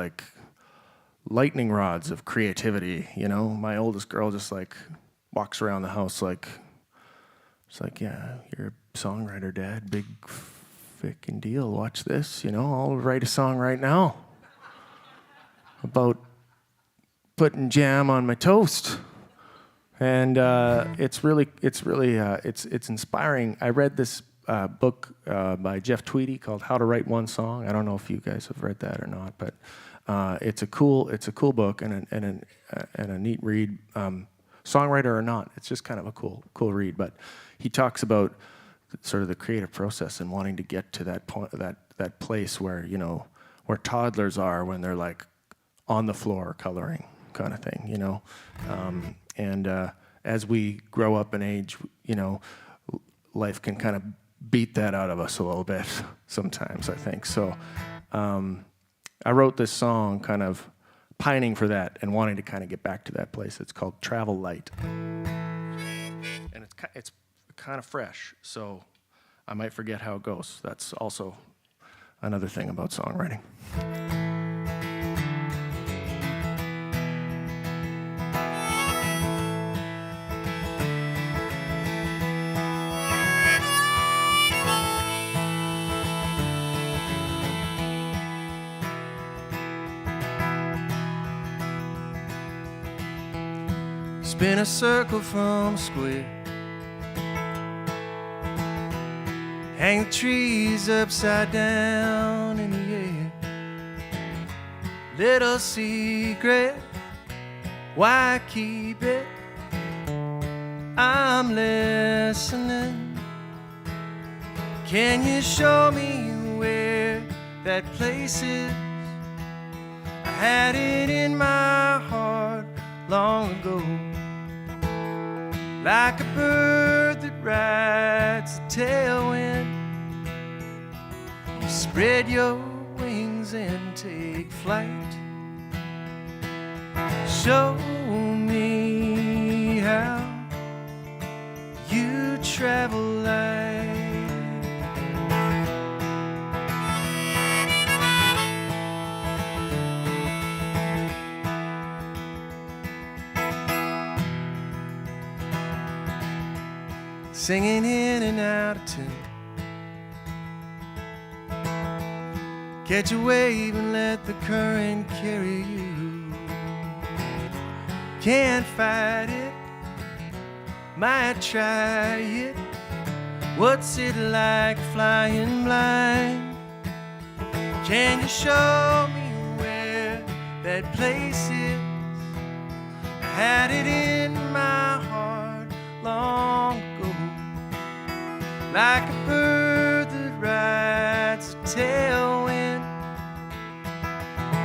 lightning rods of creativity. My oldest girl just walks around the house it's like, yeah, you're a songwriter, Dad. Big frickin' deal. Watch this, I'll write a song right now about putting jam on my toast. And it's inspiring. I read this book by Jeff Tweedy called How to Write One Song. I don't know if you guys have read that or not, but it's a cool book and a neat read. Songwriter or not, it's just kind of a cool read. But he talks about sort of the creative process and wanting to get to that point, that place where where toddlers are when they're on the floor coloring, kind of thing, And as we grow up in age, life can kind of beat that out of us a little bit sometimes, I think. So I wrote this song kind of pining for that and wanting to kind of get back to that place. It's called Travel Light. And it's kind of fresh, so I might forget how it goes. That's also another thing about songwriting. Spin a circle from a square. Hang the trees upside down in the air. Little secret, why keep it? I'm listening. Can you show me where that place is? I had it in my heart long ago. Like a bird that rides the tailwind, you spread your wings and take flight. Show me how you travel light. Singing in and out of tune. Catch a wave and let the current carry you. Can't fight it, might try it. What's it like flying blind? Can you show me where that place is? I had it in my heart long ago, like a bird that rides a tailwind.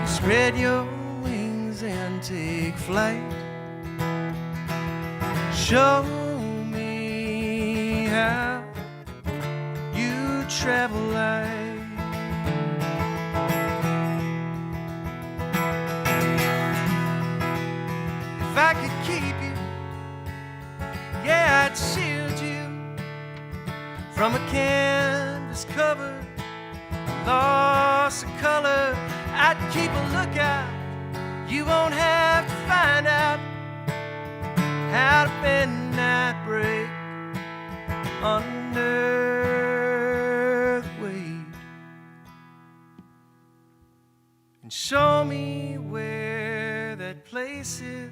You spread your wings and take flight. Show me how you travel light. If I could keep you, yeah, I'd shield you from a canvas cover, loss of color. I'd keep a lookout. You won't have to find out how to bend that break under the weight. And show me where that place is.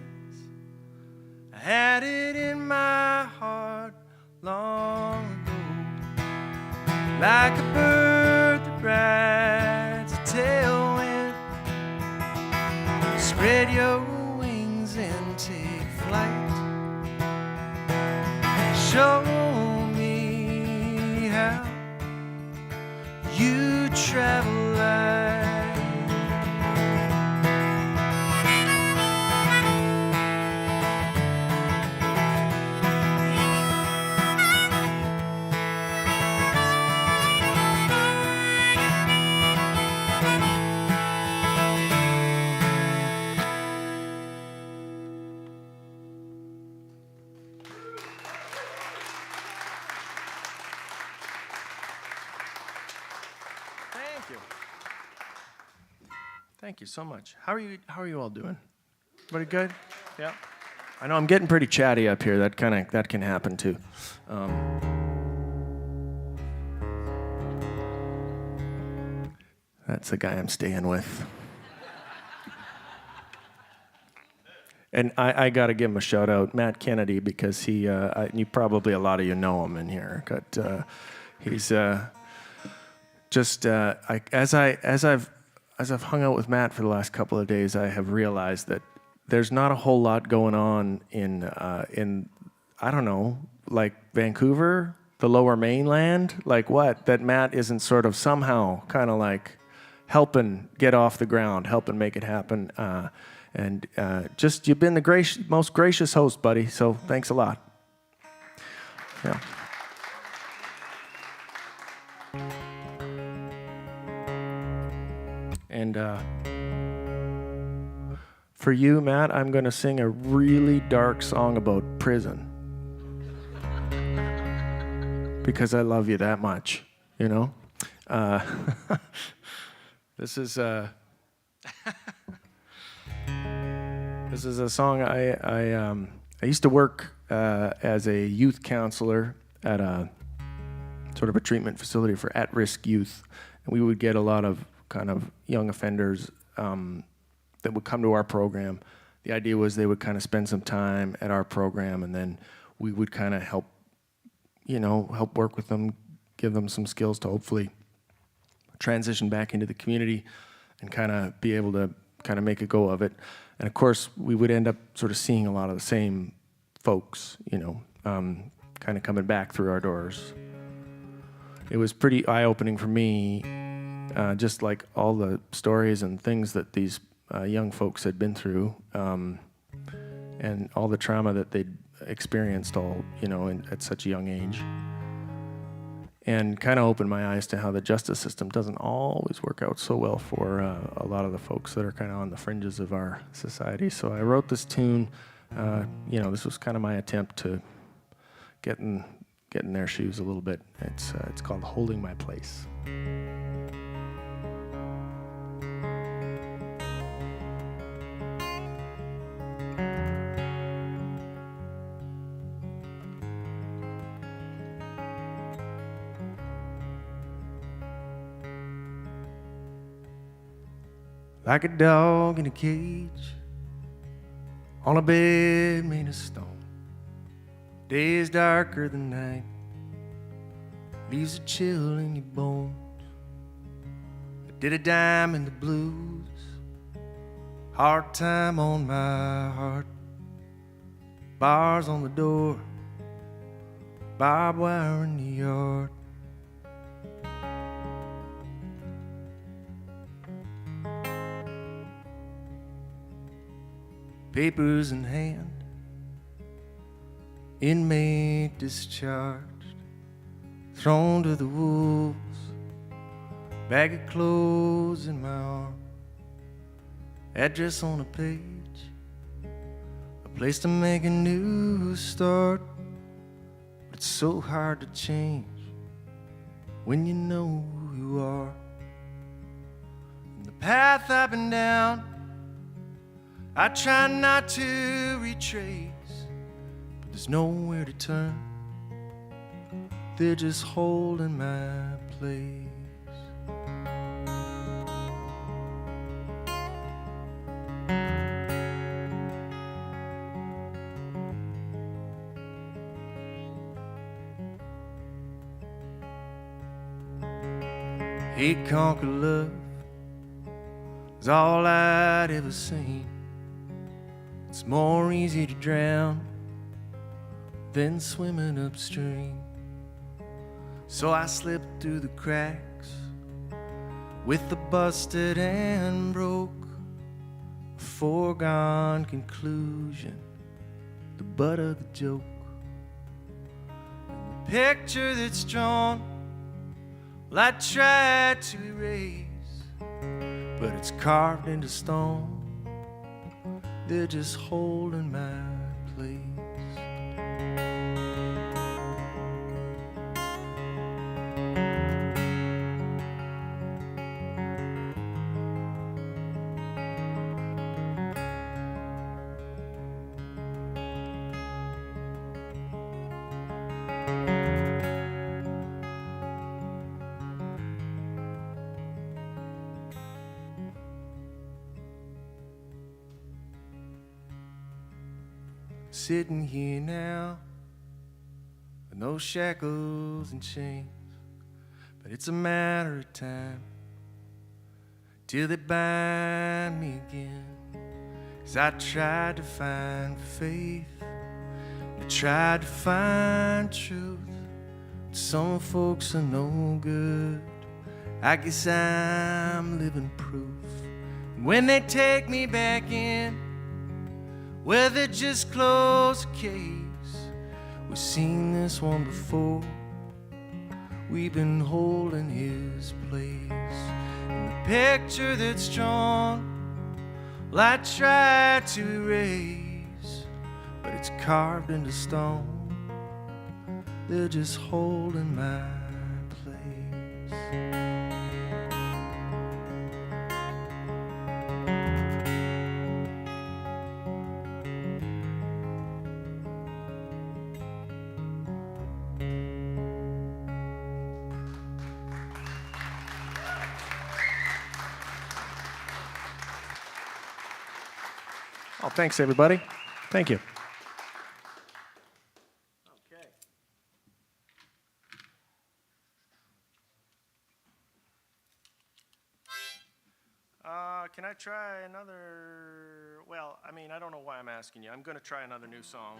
I had it in my heart long ago, like a bird that rides a tailwind. Spread your wings and take flight. Show me how you travel light. Thank you. Thank you so much. How are you all doing? Everybody good? Yeah. I know I'm getting pretty chatty up here. That can happen too. That's the guy I'm staying with. And I got to give him a shout out, Matt Kennedy, because you probably, a lot of you know him in here, but he's just as I've hung out with Matt for the last couple of days, I have realized that there's not a whole lot going on in I don't know, like Vancouver, the Lower Mainland, like what, that Matt isn't sort of somehow kind of like helping get off the ground, helping make it happen. And just, you've been the most gracious host, buddy, so thanks a lot. Yeah. And for you, Matt, I'm going to sing a really dark song about prison. Because I love you that much, you know? This is a song I used to work as a youth counselor at a sort of a treatment facility for at-risk youth, and we would get a lot of kind of young offenders that would come to our program. The idea was they would kind of spend some time at our program, and then we would kind of help work with them, give them some skills to hopefully transition back into the community and kind of be able to kind of make a go of it. And of course, we would end up sort of seeing a lot of the same folks, kind of coming back through our doors. It was pretty eye-opening for me, just like all the stories and things that these young folks had been through, and all the trauma that they'd experienced at such a young age. And kind of opened my eyes to how the justice system doesn't always work out so well for a lot of the folks that are kind of on the fringes of our society. So I wrote this tune. This was kind of my attempt to get in their shoes a little bit. It's called "Holding My Place." Like a dog in a cage, on a bed made of stone. Day is darker than night, leaves a chill in your bones. I did a dime in the blues, hard time on my heart, bars on the door, barbed wire in the yard. Papers in hand, inmate discharged, thrown to the wolves, bag of clothes in my arm, address on a page, a place to make a new start. But it's so hard to change when you know who you are. And the path I've been down, I try not to retrace, but there's nowhere to turn. They're just holding my place. Hate conquer love is all I'd ever seen. It's more easy to drown than swimming upstream. So I slipped through the cracks with the busted and broke, a foregone conclusion, the butt of the joke. And the picture that's drawn, well, I tried to erase, but it's carved into stone. They're just holding my place. Sitting here now with no shackles and chains, but it's a matter of time till they bind me again. 'Cause I tried to find faith, I tried to find truth, but some folks are no good. I guess I'm living proof. And when they take me back in, well, they just close the case. We've seen this one before. We've been holding his place. And the picture that's drawn, well, I tried to erase, but it's carved into stone. They're just holding my place. Oh, thanks, everybody. Thank you. Okay. Can I try another? Well, I mean, I don't know why I'm asking you. I'm going to try another new song.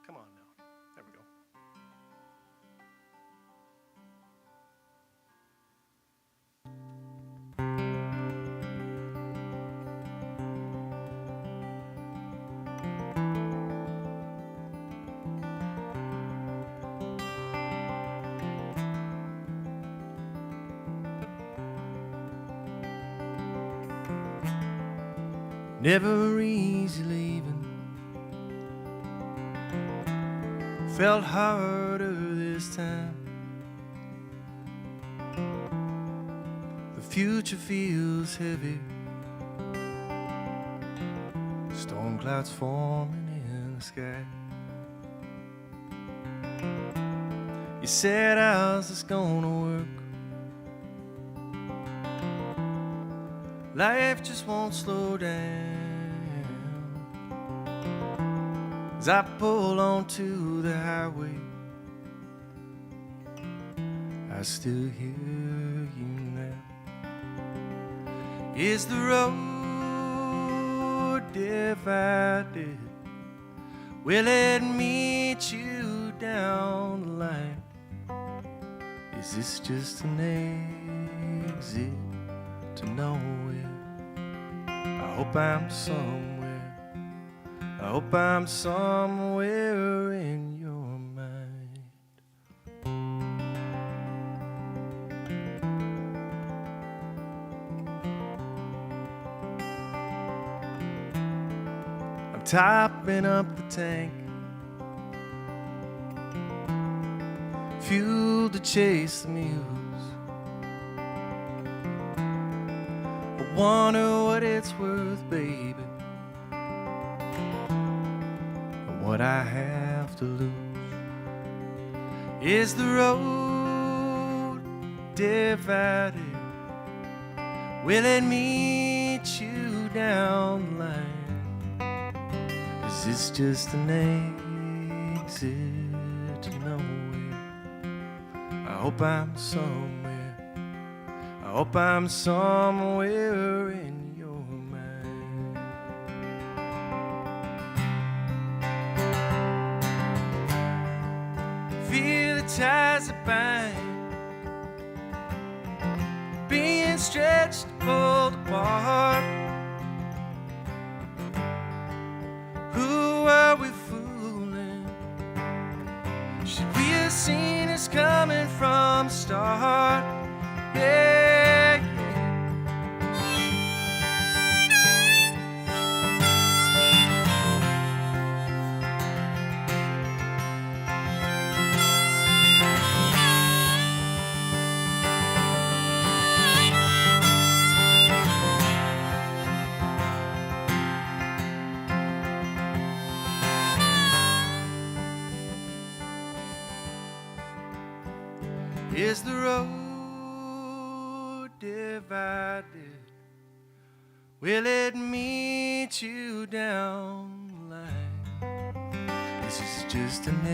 Come on now. There we go. Never easy leaving, felt harder this time. The future feels heavy, storm clouds forming in the sky. You said, how's this gonna work? Life just won't slow down as I pull onto the highway. I still hear you now. Is the road divided? Will it meet you down the line? Is this just an exit to nowhere? I hope I'm somewhere. I hope I'm somewhere in your mind. I'm topping up the tank, fuel to chase the muse. I wonder what it's worth, baby, and what I have to lose. Is the road divided? Will it meet you down the line? Is this just an exit to nowhere? I hope I'm somewhere. I hope I'm somewhere in your mind. Feel the ties that bind, being stretched, pulled apart. Who are we fooling? Should we have seen this coming from the start? Yeah, yeah. Is the road divided? Will it meet you down the line? This is just an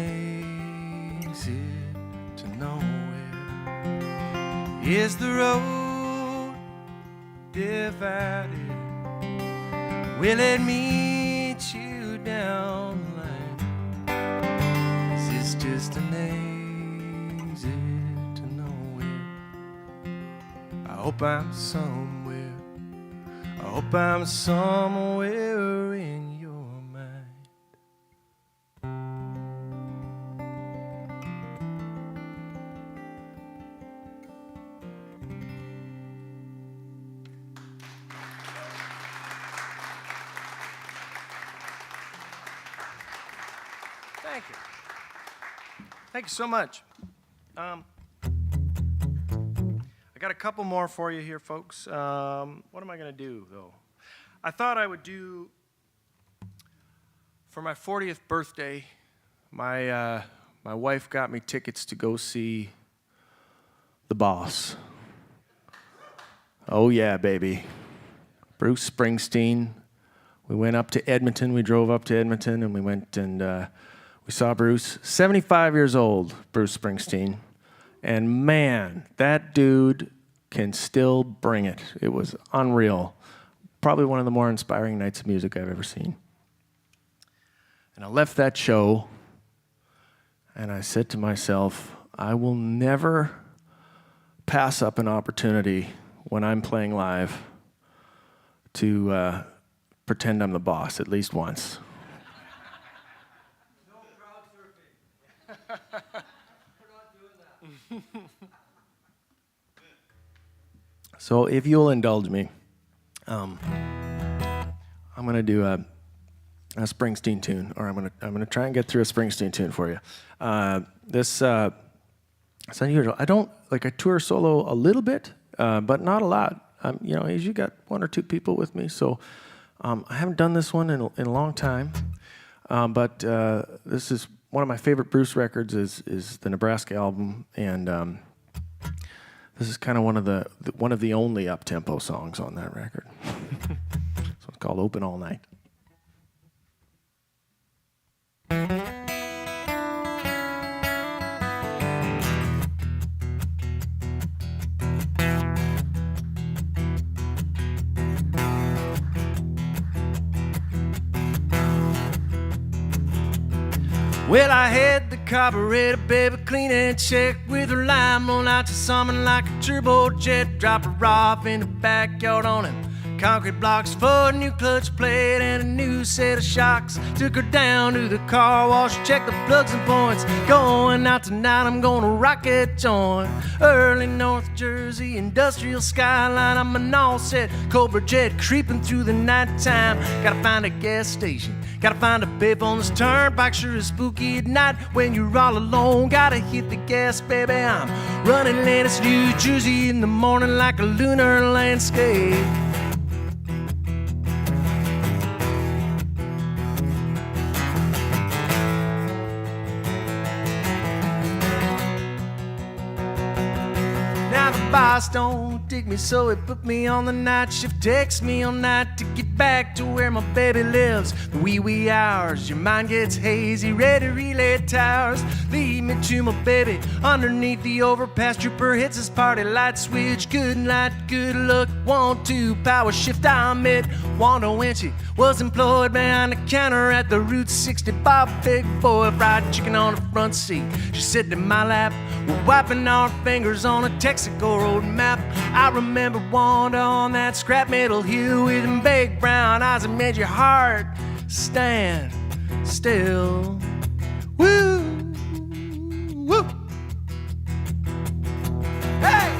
exit to nowhere. Is the road divided? Will it meet you down the line? Is this just an exit? I hope I'm somewhere. I hope I'm somewhere in your mind. Thank you. Thank you so much. I got a couple more for you here, folks. What am I going to do, though? I thought I would do, for my 40th birthday, my wife got me tickets to go see The Boss. Oh, yeah, baby. Bruce Springsteen. We went up to Edmonton. We drove up to Edmonton, and we went and we saw Bruce. 75 years old, Bruce Springsteen. And man, that dude can still bring it. It was unreal. Probably one of the more inspiring nights of music I've ever seen. And I left that show, and I said to myself, I will never pass up an opportunity when I'm playing live to pretend I'm the boss at least once. No crowd surfing. We're not doing that. So if you'll indulge me, I'm going to do a Springsteen tune, or I'm going to try and get through a Springsteen tune for you. It's unusual. I tour solo a little bit, but not a lot. I usually got one or two people with me, so I haven't done this one in a long time. But this is one of my favorite Bruce records is the Nebraska album, and this is kind of one of the only up-tempo songs on that record. So it's called Open All Night. Well, I had the carburetor, baby, clean and check with her lime roll out to something like a turbojet. Drop her off in the backyard on him. Concrete blocks for a new clutch plate and a new set of shocks. Took her down to the car wash, checked the plugs and points. Going out tonight, I'm gonna rock it joint. Early North Jersey, industrial skyline. I'm an all set Cobra jet creeping through the nighttime. Gotta find a gas station, gotta find a babe on this turnpike. Sure is spooky at night when you're all alone. Gotta hit the gas, baby. I'm running late. It's New Jersey in the morning like a lunar landscape. Boss don't dig me, so he put me on the night shift. Takes me all night to get back to where my baby lives. The wee hours, your mind gets hazy, ready to relay towers. Lead me to my baby underneath the overpass. Trooper hits his party light switch. Good night, good luck. 1, 2, power shift. I met Wanda when she was employed behind the counter at the Route 60 bar. Big boy, fried chicken on the front seat. She sat in my lap. We're wiping our fingers on a Texaco road map. I remember Wanda on that scrap metal hill with them big brown eyes that made your heart stand still. Woo, woo. Hey!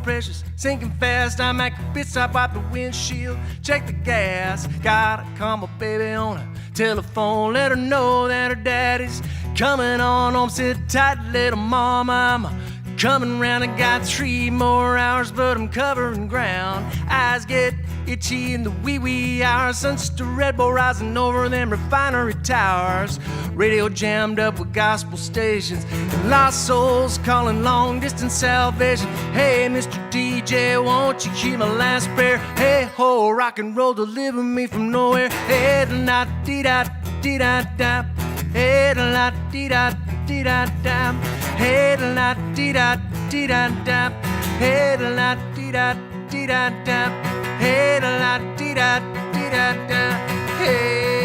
Precious, sinking fast. I'm at the pit stop, wipe the windshield, check the gas. Gotta call my baby on a telephone, let her know that her daddy's coming on home. Sit tight, little mama, I'm coming round. I got 3 more hours, but I'm covering ground. Eyes get itchy in the wee hours. Sunset Red Bull rising over them refinery towers. Radio jammed up with gospel stations and lost souls calling long distance salvation. Hey, Mr. DJ, won't you hear my last prayer? Hey ho, rock and roll deliver me from nowhere. Hey da dee da dee da da. Hey da dee da dee da da. Hey da dee da dee da da. Hey da dee da dee da da. Hey da dee da dee da da. Hey.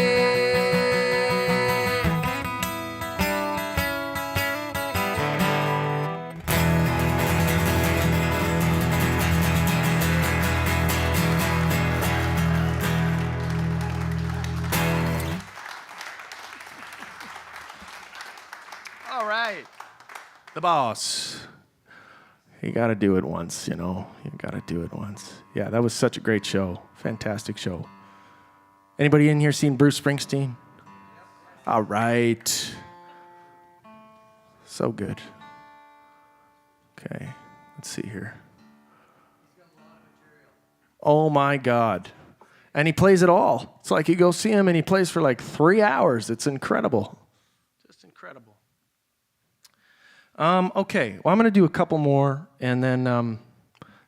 All right. The boss. You got to do it once, you know. You got to do it once. Yeah, that was such a great show. Fantastic show. Anybody in here seen Bruce Springsteen? All right. So good. Okay, let's see here. Oh my God. And he plays it all. It's like you go see him and he plays for like 3 hours. It's incredible. Just incredible. Okay, well, I'm going to do a couple more and then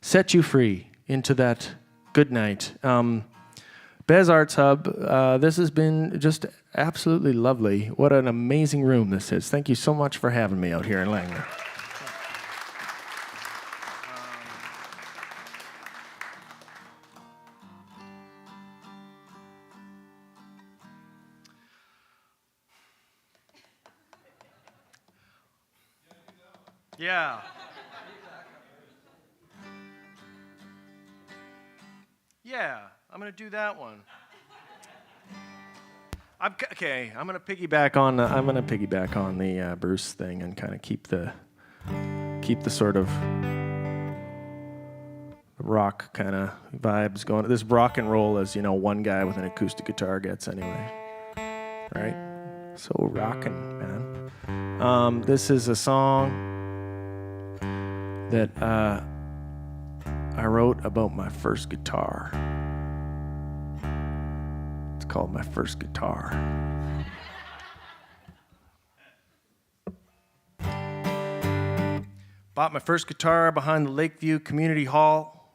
set you free into that good night. Bez Arts Hub, this has been just absolutely lovely. What an amazing room this is. Thank you so much for having me out here in Langley. Yeah. Yeah, I'm gonna do that one. I'm gonna piggyback on the Bruce thing and kind of keep the sort of rock kind of vibes going. This rock and roll as, you know, one guy with an acoustic guitar gets anyway, right? So rockin', man. This is a song that I wrote about my first guitar. It's called My First Guitar. Bought my first guitar behind the Lakeview Community Hall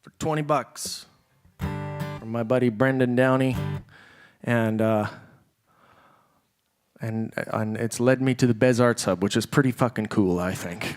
for $20 from my buddy Brendan Downey, and it's led me to the Bez Arts Hub, which is pretty fucking cool, I think.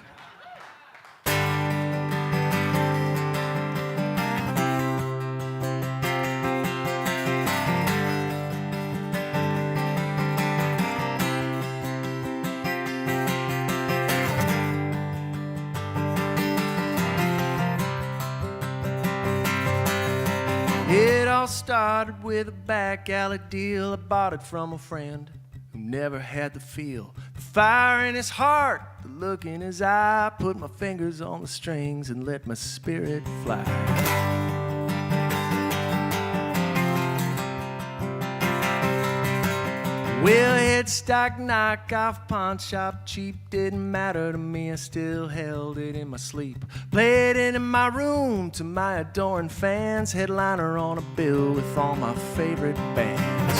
It all started with a back alley deal. I bought it from a friend who never had the feel. The fire in his heart, the look in his eye. Put my fingers on the strings and let my spirit fly. Well, headstock, knockoff, pawn shop, cheap, didn't matter to me. I still held it in my sleep. Played it in my room to my adoring fans. Headliner on a bill with all my favorite bands.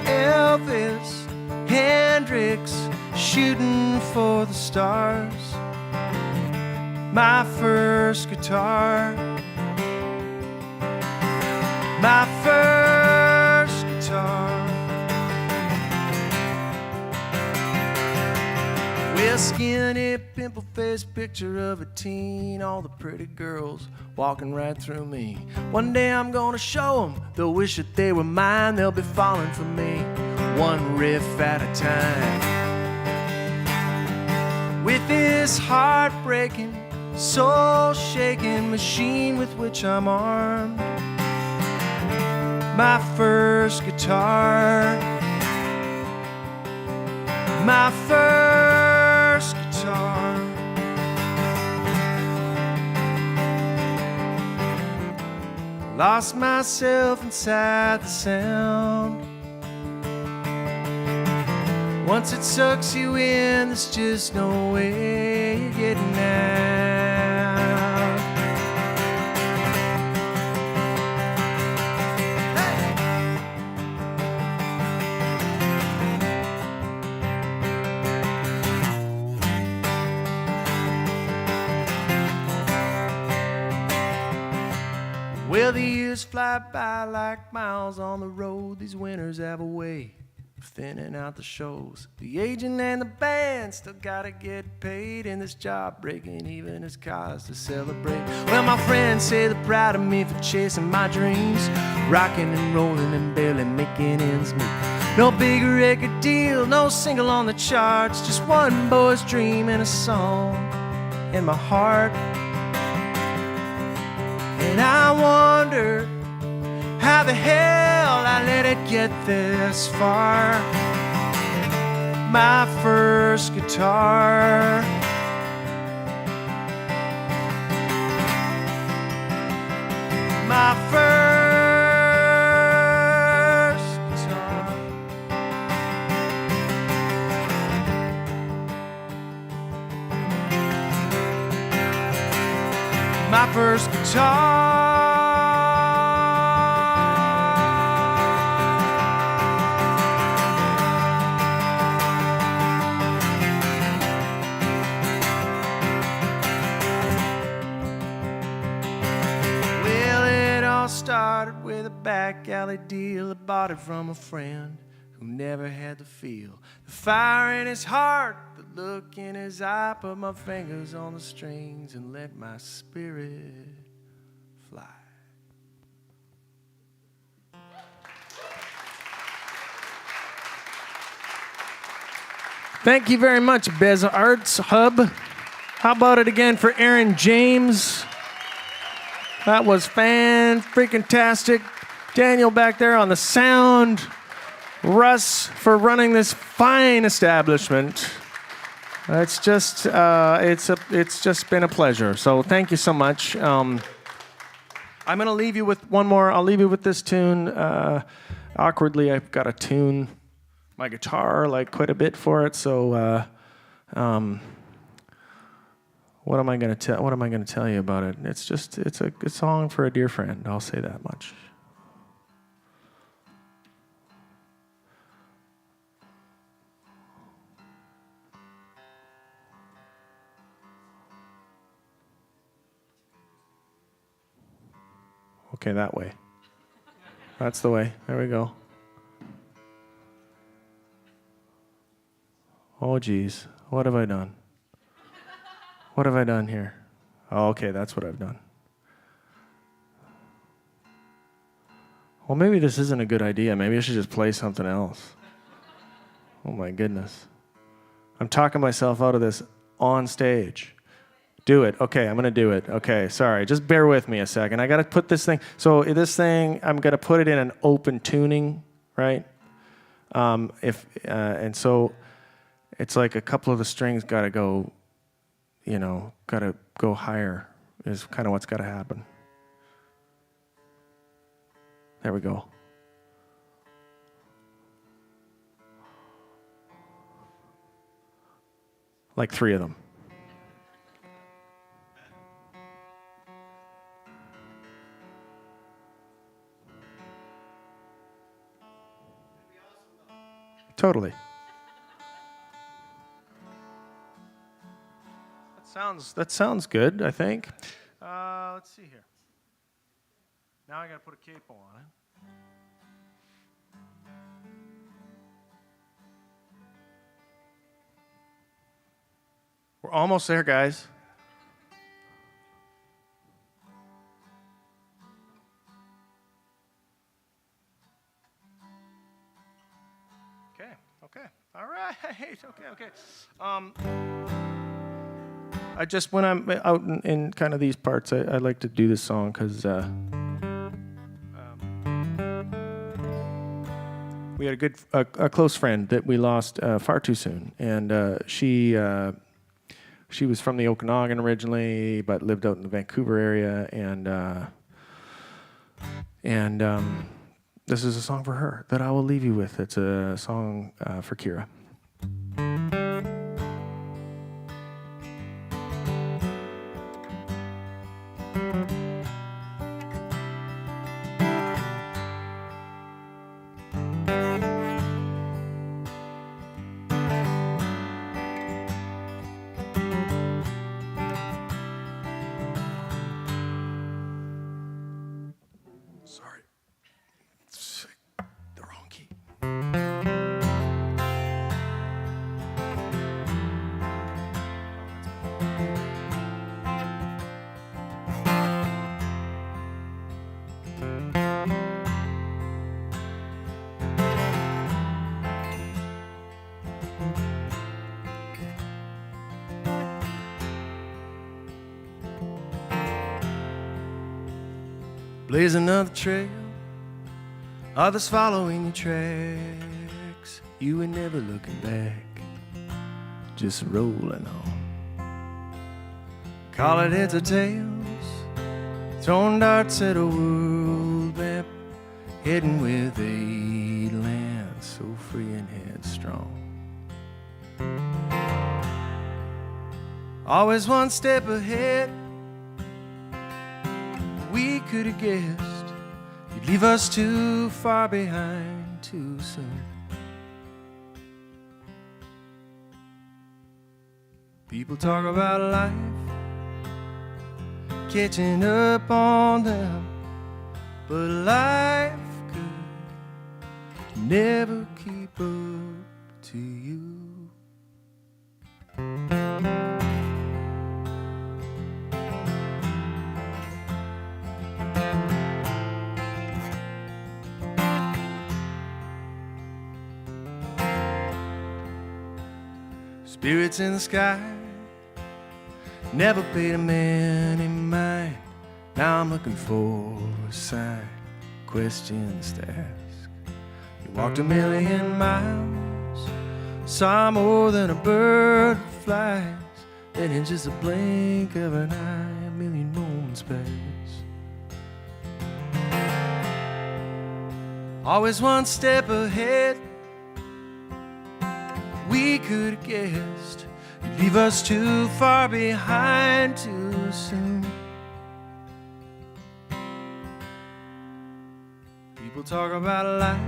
Elvis, Hendrix, shooting for the stars. My first guitar. My first guitar. Well, skinny, pimple-faced picture of a teen. All the pretty girls walking right through me. One day I'm gonna show them. They'll wish that they were mine. They'll be falling for me, one riff at a time. With this heartbreaking, soul-shaking machine with which I'm armed. My first guitar. My first guitar. Lost myself inside the sound. Once it sucks you in, there's just no way you're getting out. Well, the years fly by like miles on the road. These winters have a way of thinning out the shows. The agent and the band still gotta get paid, and this job breaking even is cause to celebrate. Well, my friends say they're proud of me for chasing my dreams, rocking and rolling and barely making ends meet. No big record deal, no single on the charts, just one boy's dream and a song in my heart. And I wonder how the hell I let it get this far. My first guitar. My first guitar. My first guitar. Started with a back alley deal. I bought it from a friend who never had the feel. The fire in his heart, the look in his eye. Put my fingers on the strings and let my spirit fly. Thank you very much, Bez Arts Hub. How about it again for Aaron James? That was fan-freaking-tastic. Daniel back there on the sound. Russ for running this fine establishment. It's just been a pleasure. So thank you so much. I'm going to leave you with one more. I'll leave you with this tune. Awkwardly, I've got to tune my guitar like quite a bit for it. So, what am I going to tell you about it? It's a good song for a dear friend. I'll say that much. Okay, that way. That's the way. There we go. Oh, geez. What have I done? What have I done here? Oh, okay, that's what I've done. Well, maybe this isn't a good idea. Maybe I should just play something else. Oh, my goodness. I'm talking myself out of this on stage. Do it. Okay, I'm going to do it. Okay, sorry. Just bear with me a second. I got to put this thing. So this thing, I'm going to put it in an open tuning, right? And so it's like a couple of the strings got to go, got to go higher is kind of what's got to happen. There we go. Like 3 of them. Totally. That sounds good, I think. Let's see here. Now I got to put a capo on it. We're almost there, guys. Okay. All right. Okay. I just, when I'm out in kind of these parts, I like to do this song because we had a close friend that we lost far too soon, and she was from the Okanagan originally, but lived out in the Vancouver area, and this is a song for her that I will leave you with. It's a song for Kira. Sorry. The wrong key. Blaze another trail, others following your tracks. You ain't never looking back, just rolling on. Call it heads or tails, throwing darts at a world map, heading with a land so free and headstrong. Always one step ahead. We could have guessed you'd leave us too far behind too soon. People talk about life, catching up on them, but life could never keep up to you. Spirits in the sky never paid a man in mind. Now I'm looking for a sign, questions to ask. You walked 1,000,000 miles, saw more than a bird flies. Then in just a blink of an eye, 1,000,000 moments pass. always one step ahead. We could have guessed you'd leave us too far behind too soon. People talk about life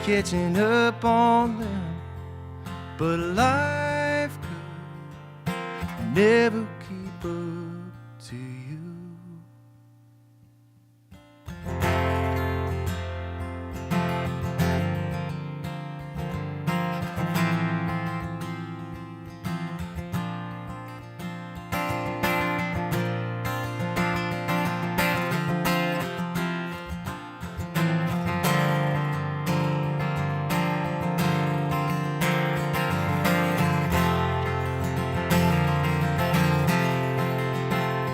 catching up on them, but life could never keep up to you.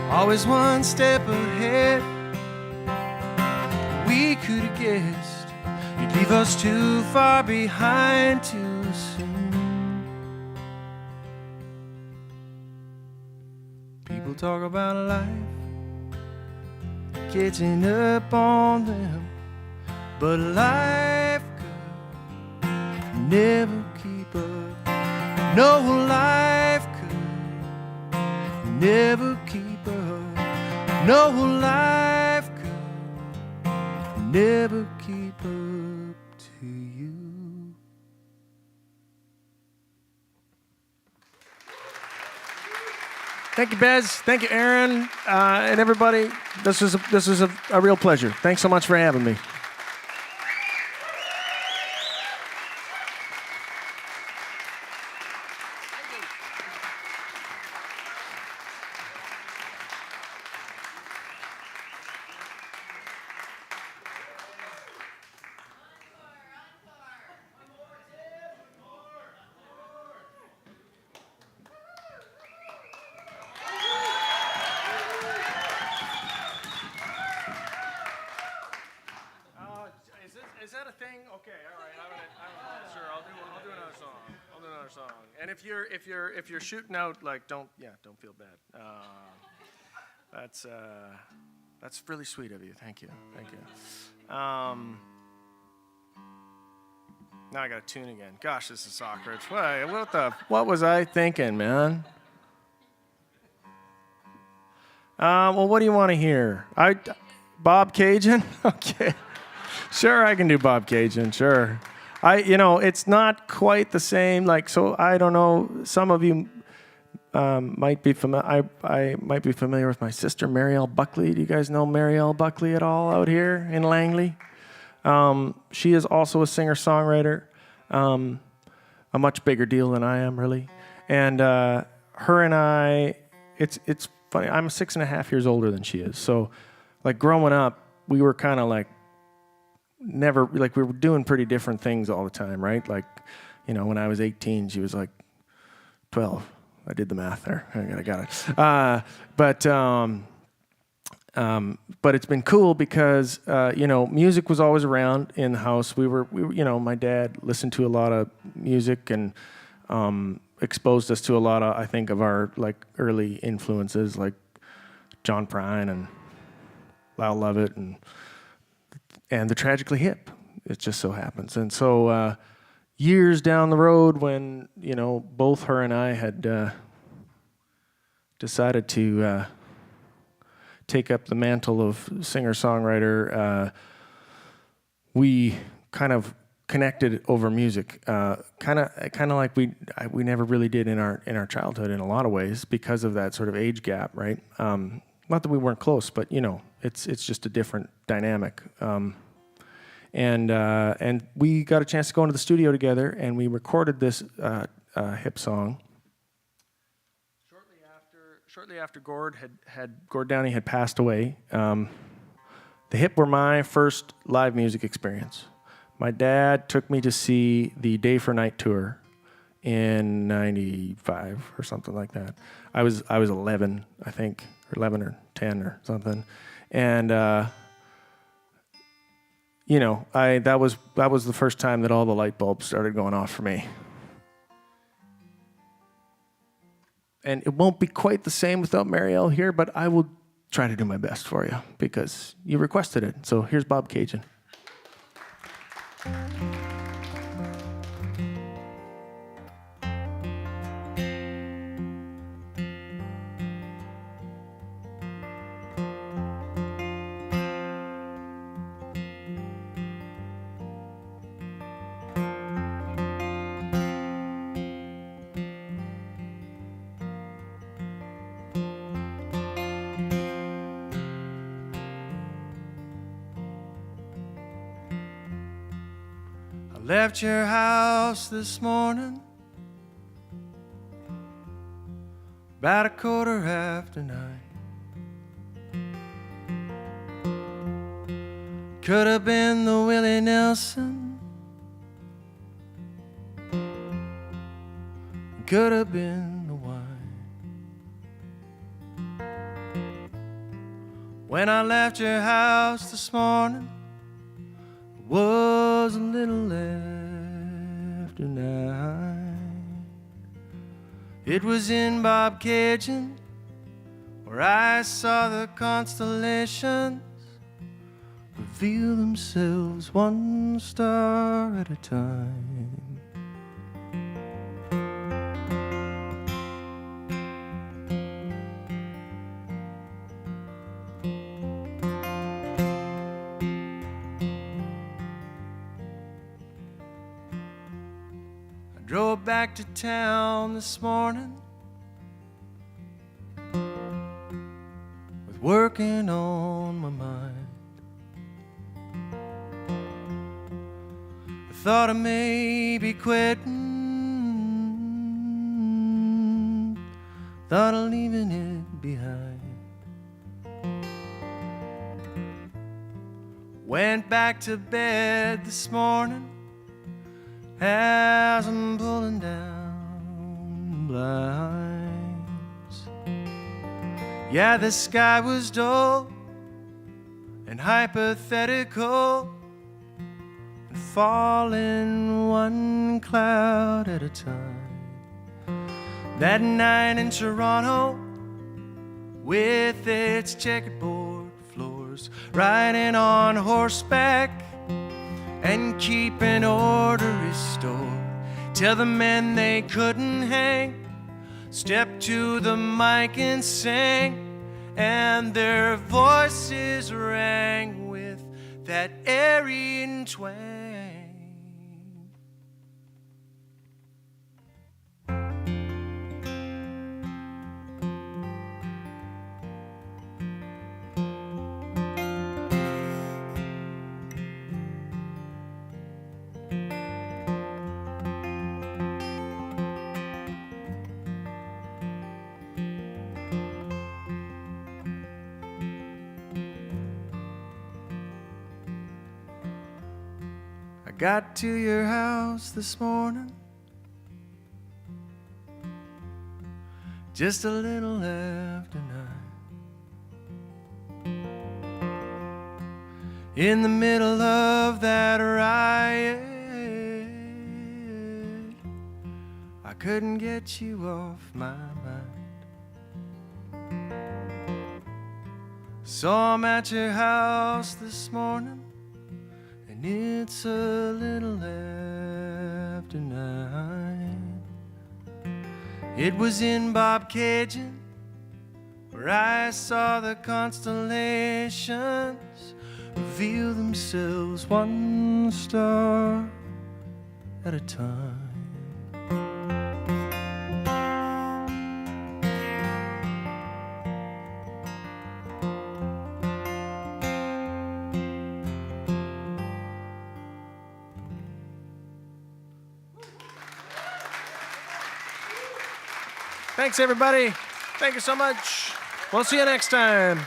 Always one step ahead. We could have guessed you'd leave us too far behind too soon. People talk about life catching up on them, but life could never keep up. No, life could never keep up. No, life could never keep up to you. Thank you, Bez. Thank you, Aaron, and everybody. This was a real pleasure. Thanks so much for having me. Is that a thing? Okay, all right. Sure, I'll do another song. I'll do another song. And if you're shooting out, like, don't feel bad. That's really sweet of you. Thank you. Now I got to tune again. Gosh, this is awkward. What was I thinking, man? Well, what do you want to hear? Bob Cajun? Okay. Sure, I can do Bob Cajun, sure. It's not quite the same, so I don't know, some of you might be familiar, I might be familiar with my sister, Marielle Buckley. Do you guys know Marielle Buckley at all out here in Langley? She is also a singer-songwriter, a much bigger deal than I am, really. And her and I, it's funny, I'm 6.5 years older than she is, so growing up, we were kind of never, we were doing pretty different things all the time, right? When I was 18, she was 12. I did the math there. I got it. But it's been cool because, music was always around in the house. We were, my dad listened to a lot of music and exposed us to a lot of, I think, of our, early influences, like John Prine and Lyle Lovett and the Tragically Hip. It just so happens. And so years down the road when, both her and I had decided to take up the mantle of singer-songwriter, we kind of connected over music, kind of like we never really did in our childhood in a lot of ways because of that sort of age gap, right? Not that we weren't close, but it's just a different dynamic. And we got a chance to go into the studio together, and we recorded this hip song. Shortly after Gord Downie had passed away, the Hip were my first live music experience. My dad took me to see the Day for Night tour in '95 or something like that. I was 11, I think, or 11 or 10 or something, and that was the first time that all the light bulbs started going off for me. And it won't be quite the same without Marielle here, but I will try to do my best for you because you requested it. So here's Bob Cajun. Left your house this morning about 9:15. Could have been the Willie Nelson, could have been the wine. When I left your house this morning, was a little after 9. It was in Bob Cajun where I saw the constellations reveal themselves one star at a time. Drove back to town this morning with working on my mind. I thought I may be quitting, thought of leaving it behind. Went back to bed this morning as I'm pulling down the blinds. Yeah, the sky was dull and hypothetical and falling one cloud at a time. That night in Toronto with its checkerboard floors, riding on horseback and keeping order restored till the men they couldn't hang stepped to the mic and sang, and their voices rang with that Aryan twang. I got to your house this morning just a little after 9. In the middle of that riot, I couldn't get you off my mind. So I'm at your house this morning, and it's a little after 9. It was in Bob Cajun where I saw the constellations reveal themselves one star at a time. Thanks, everybody. Thank you so much. We'll see you next time.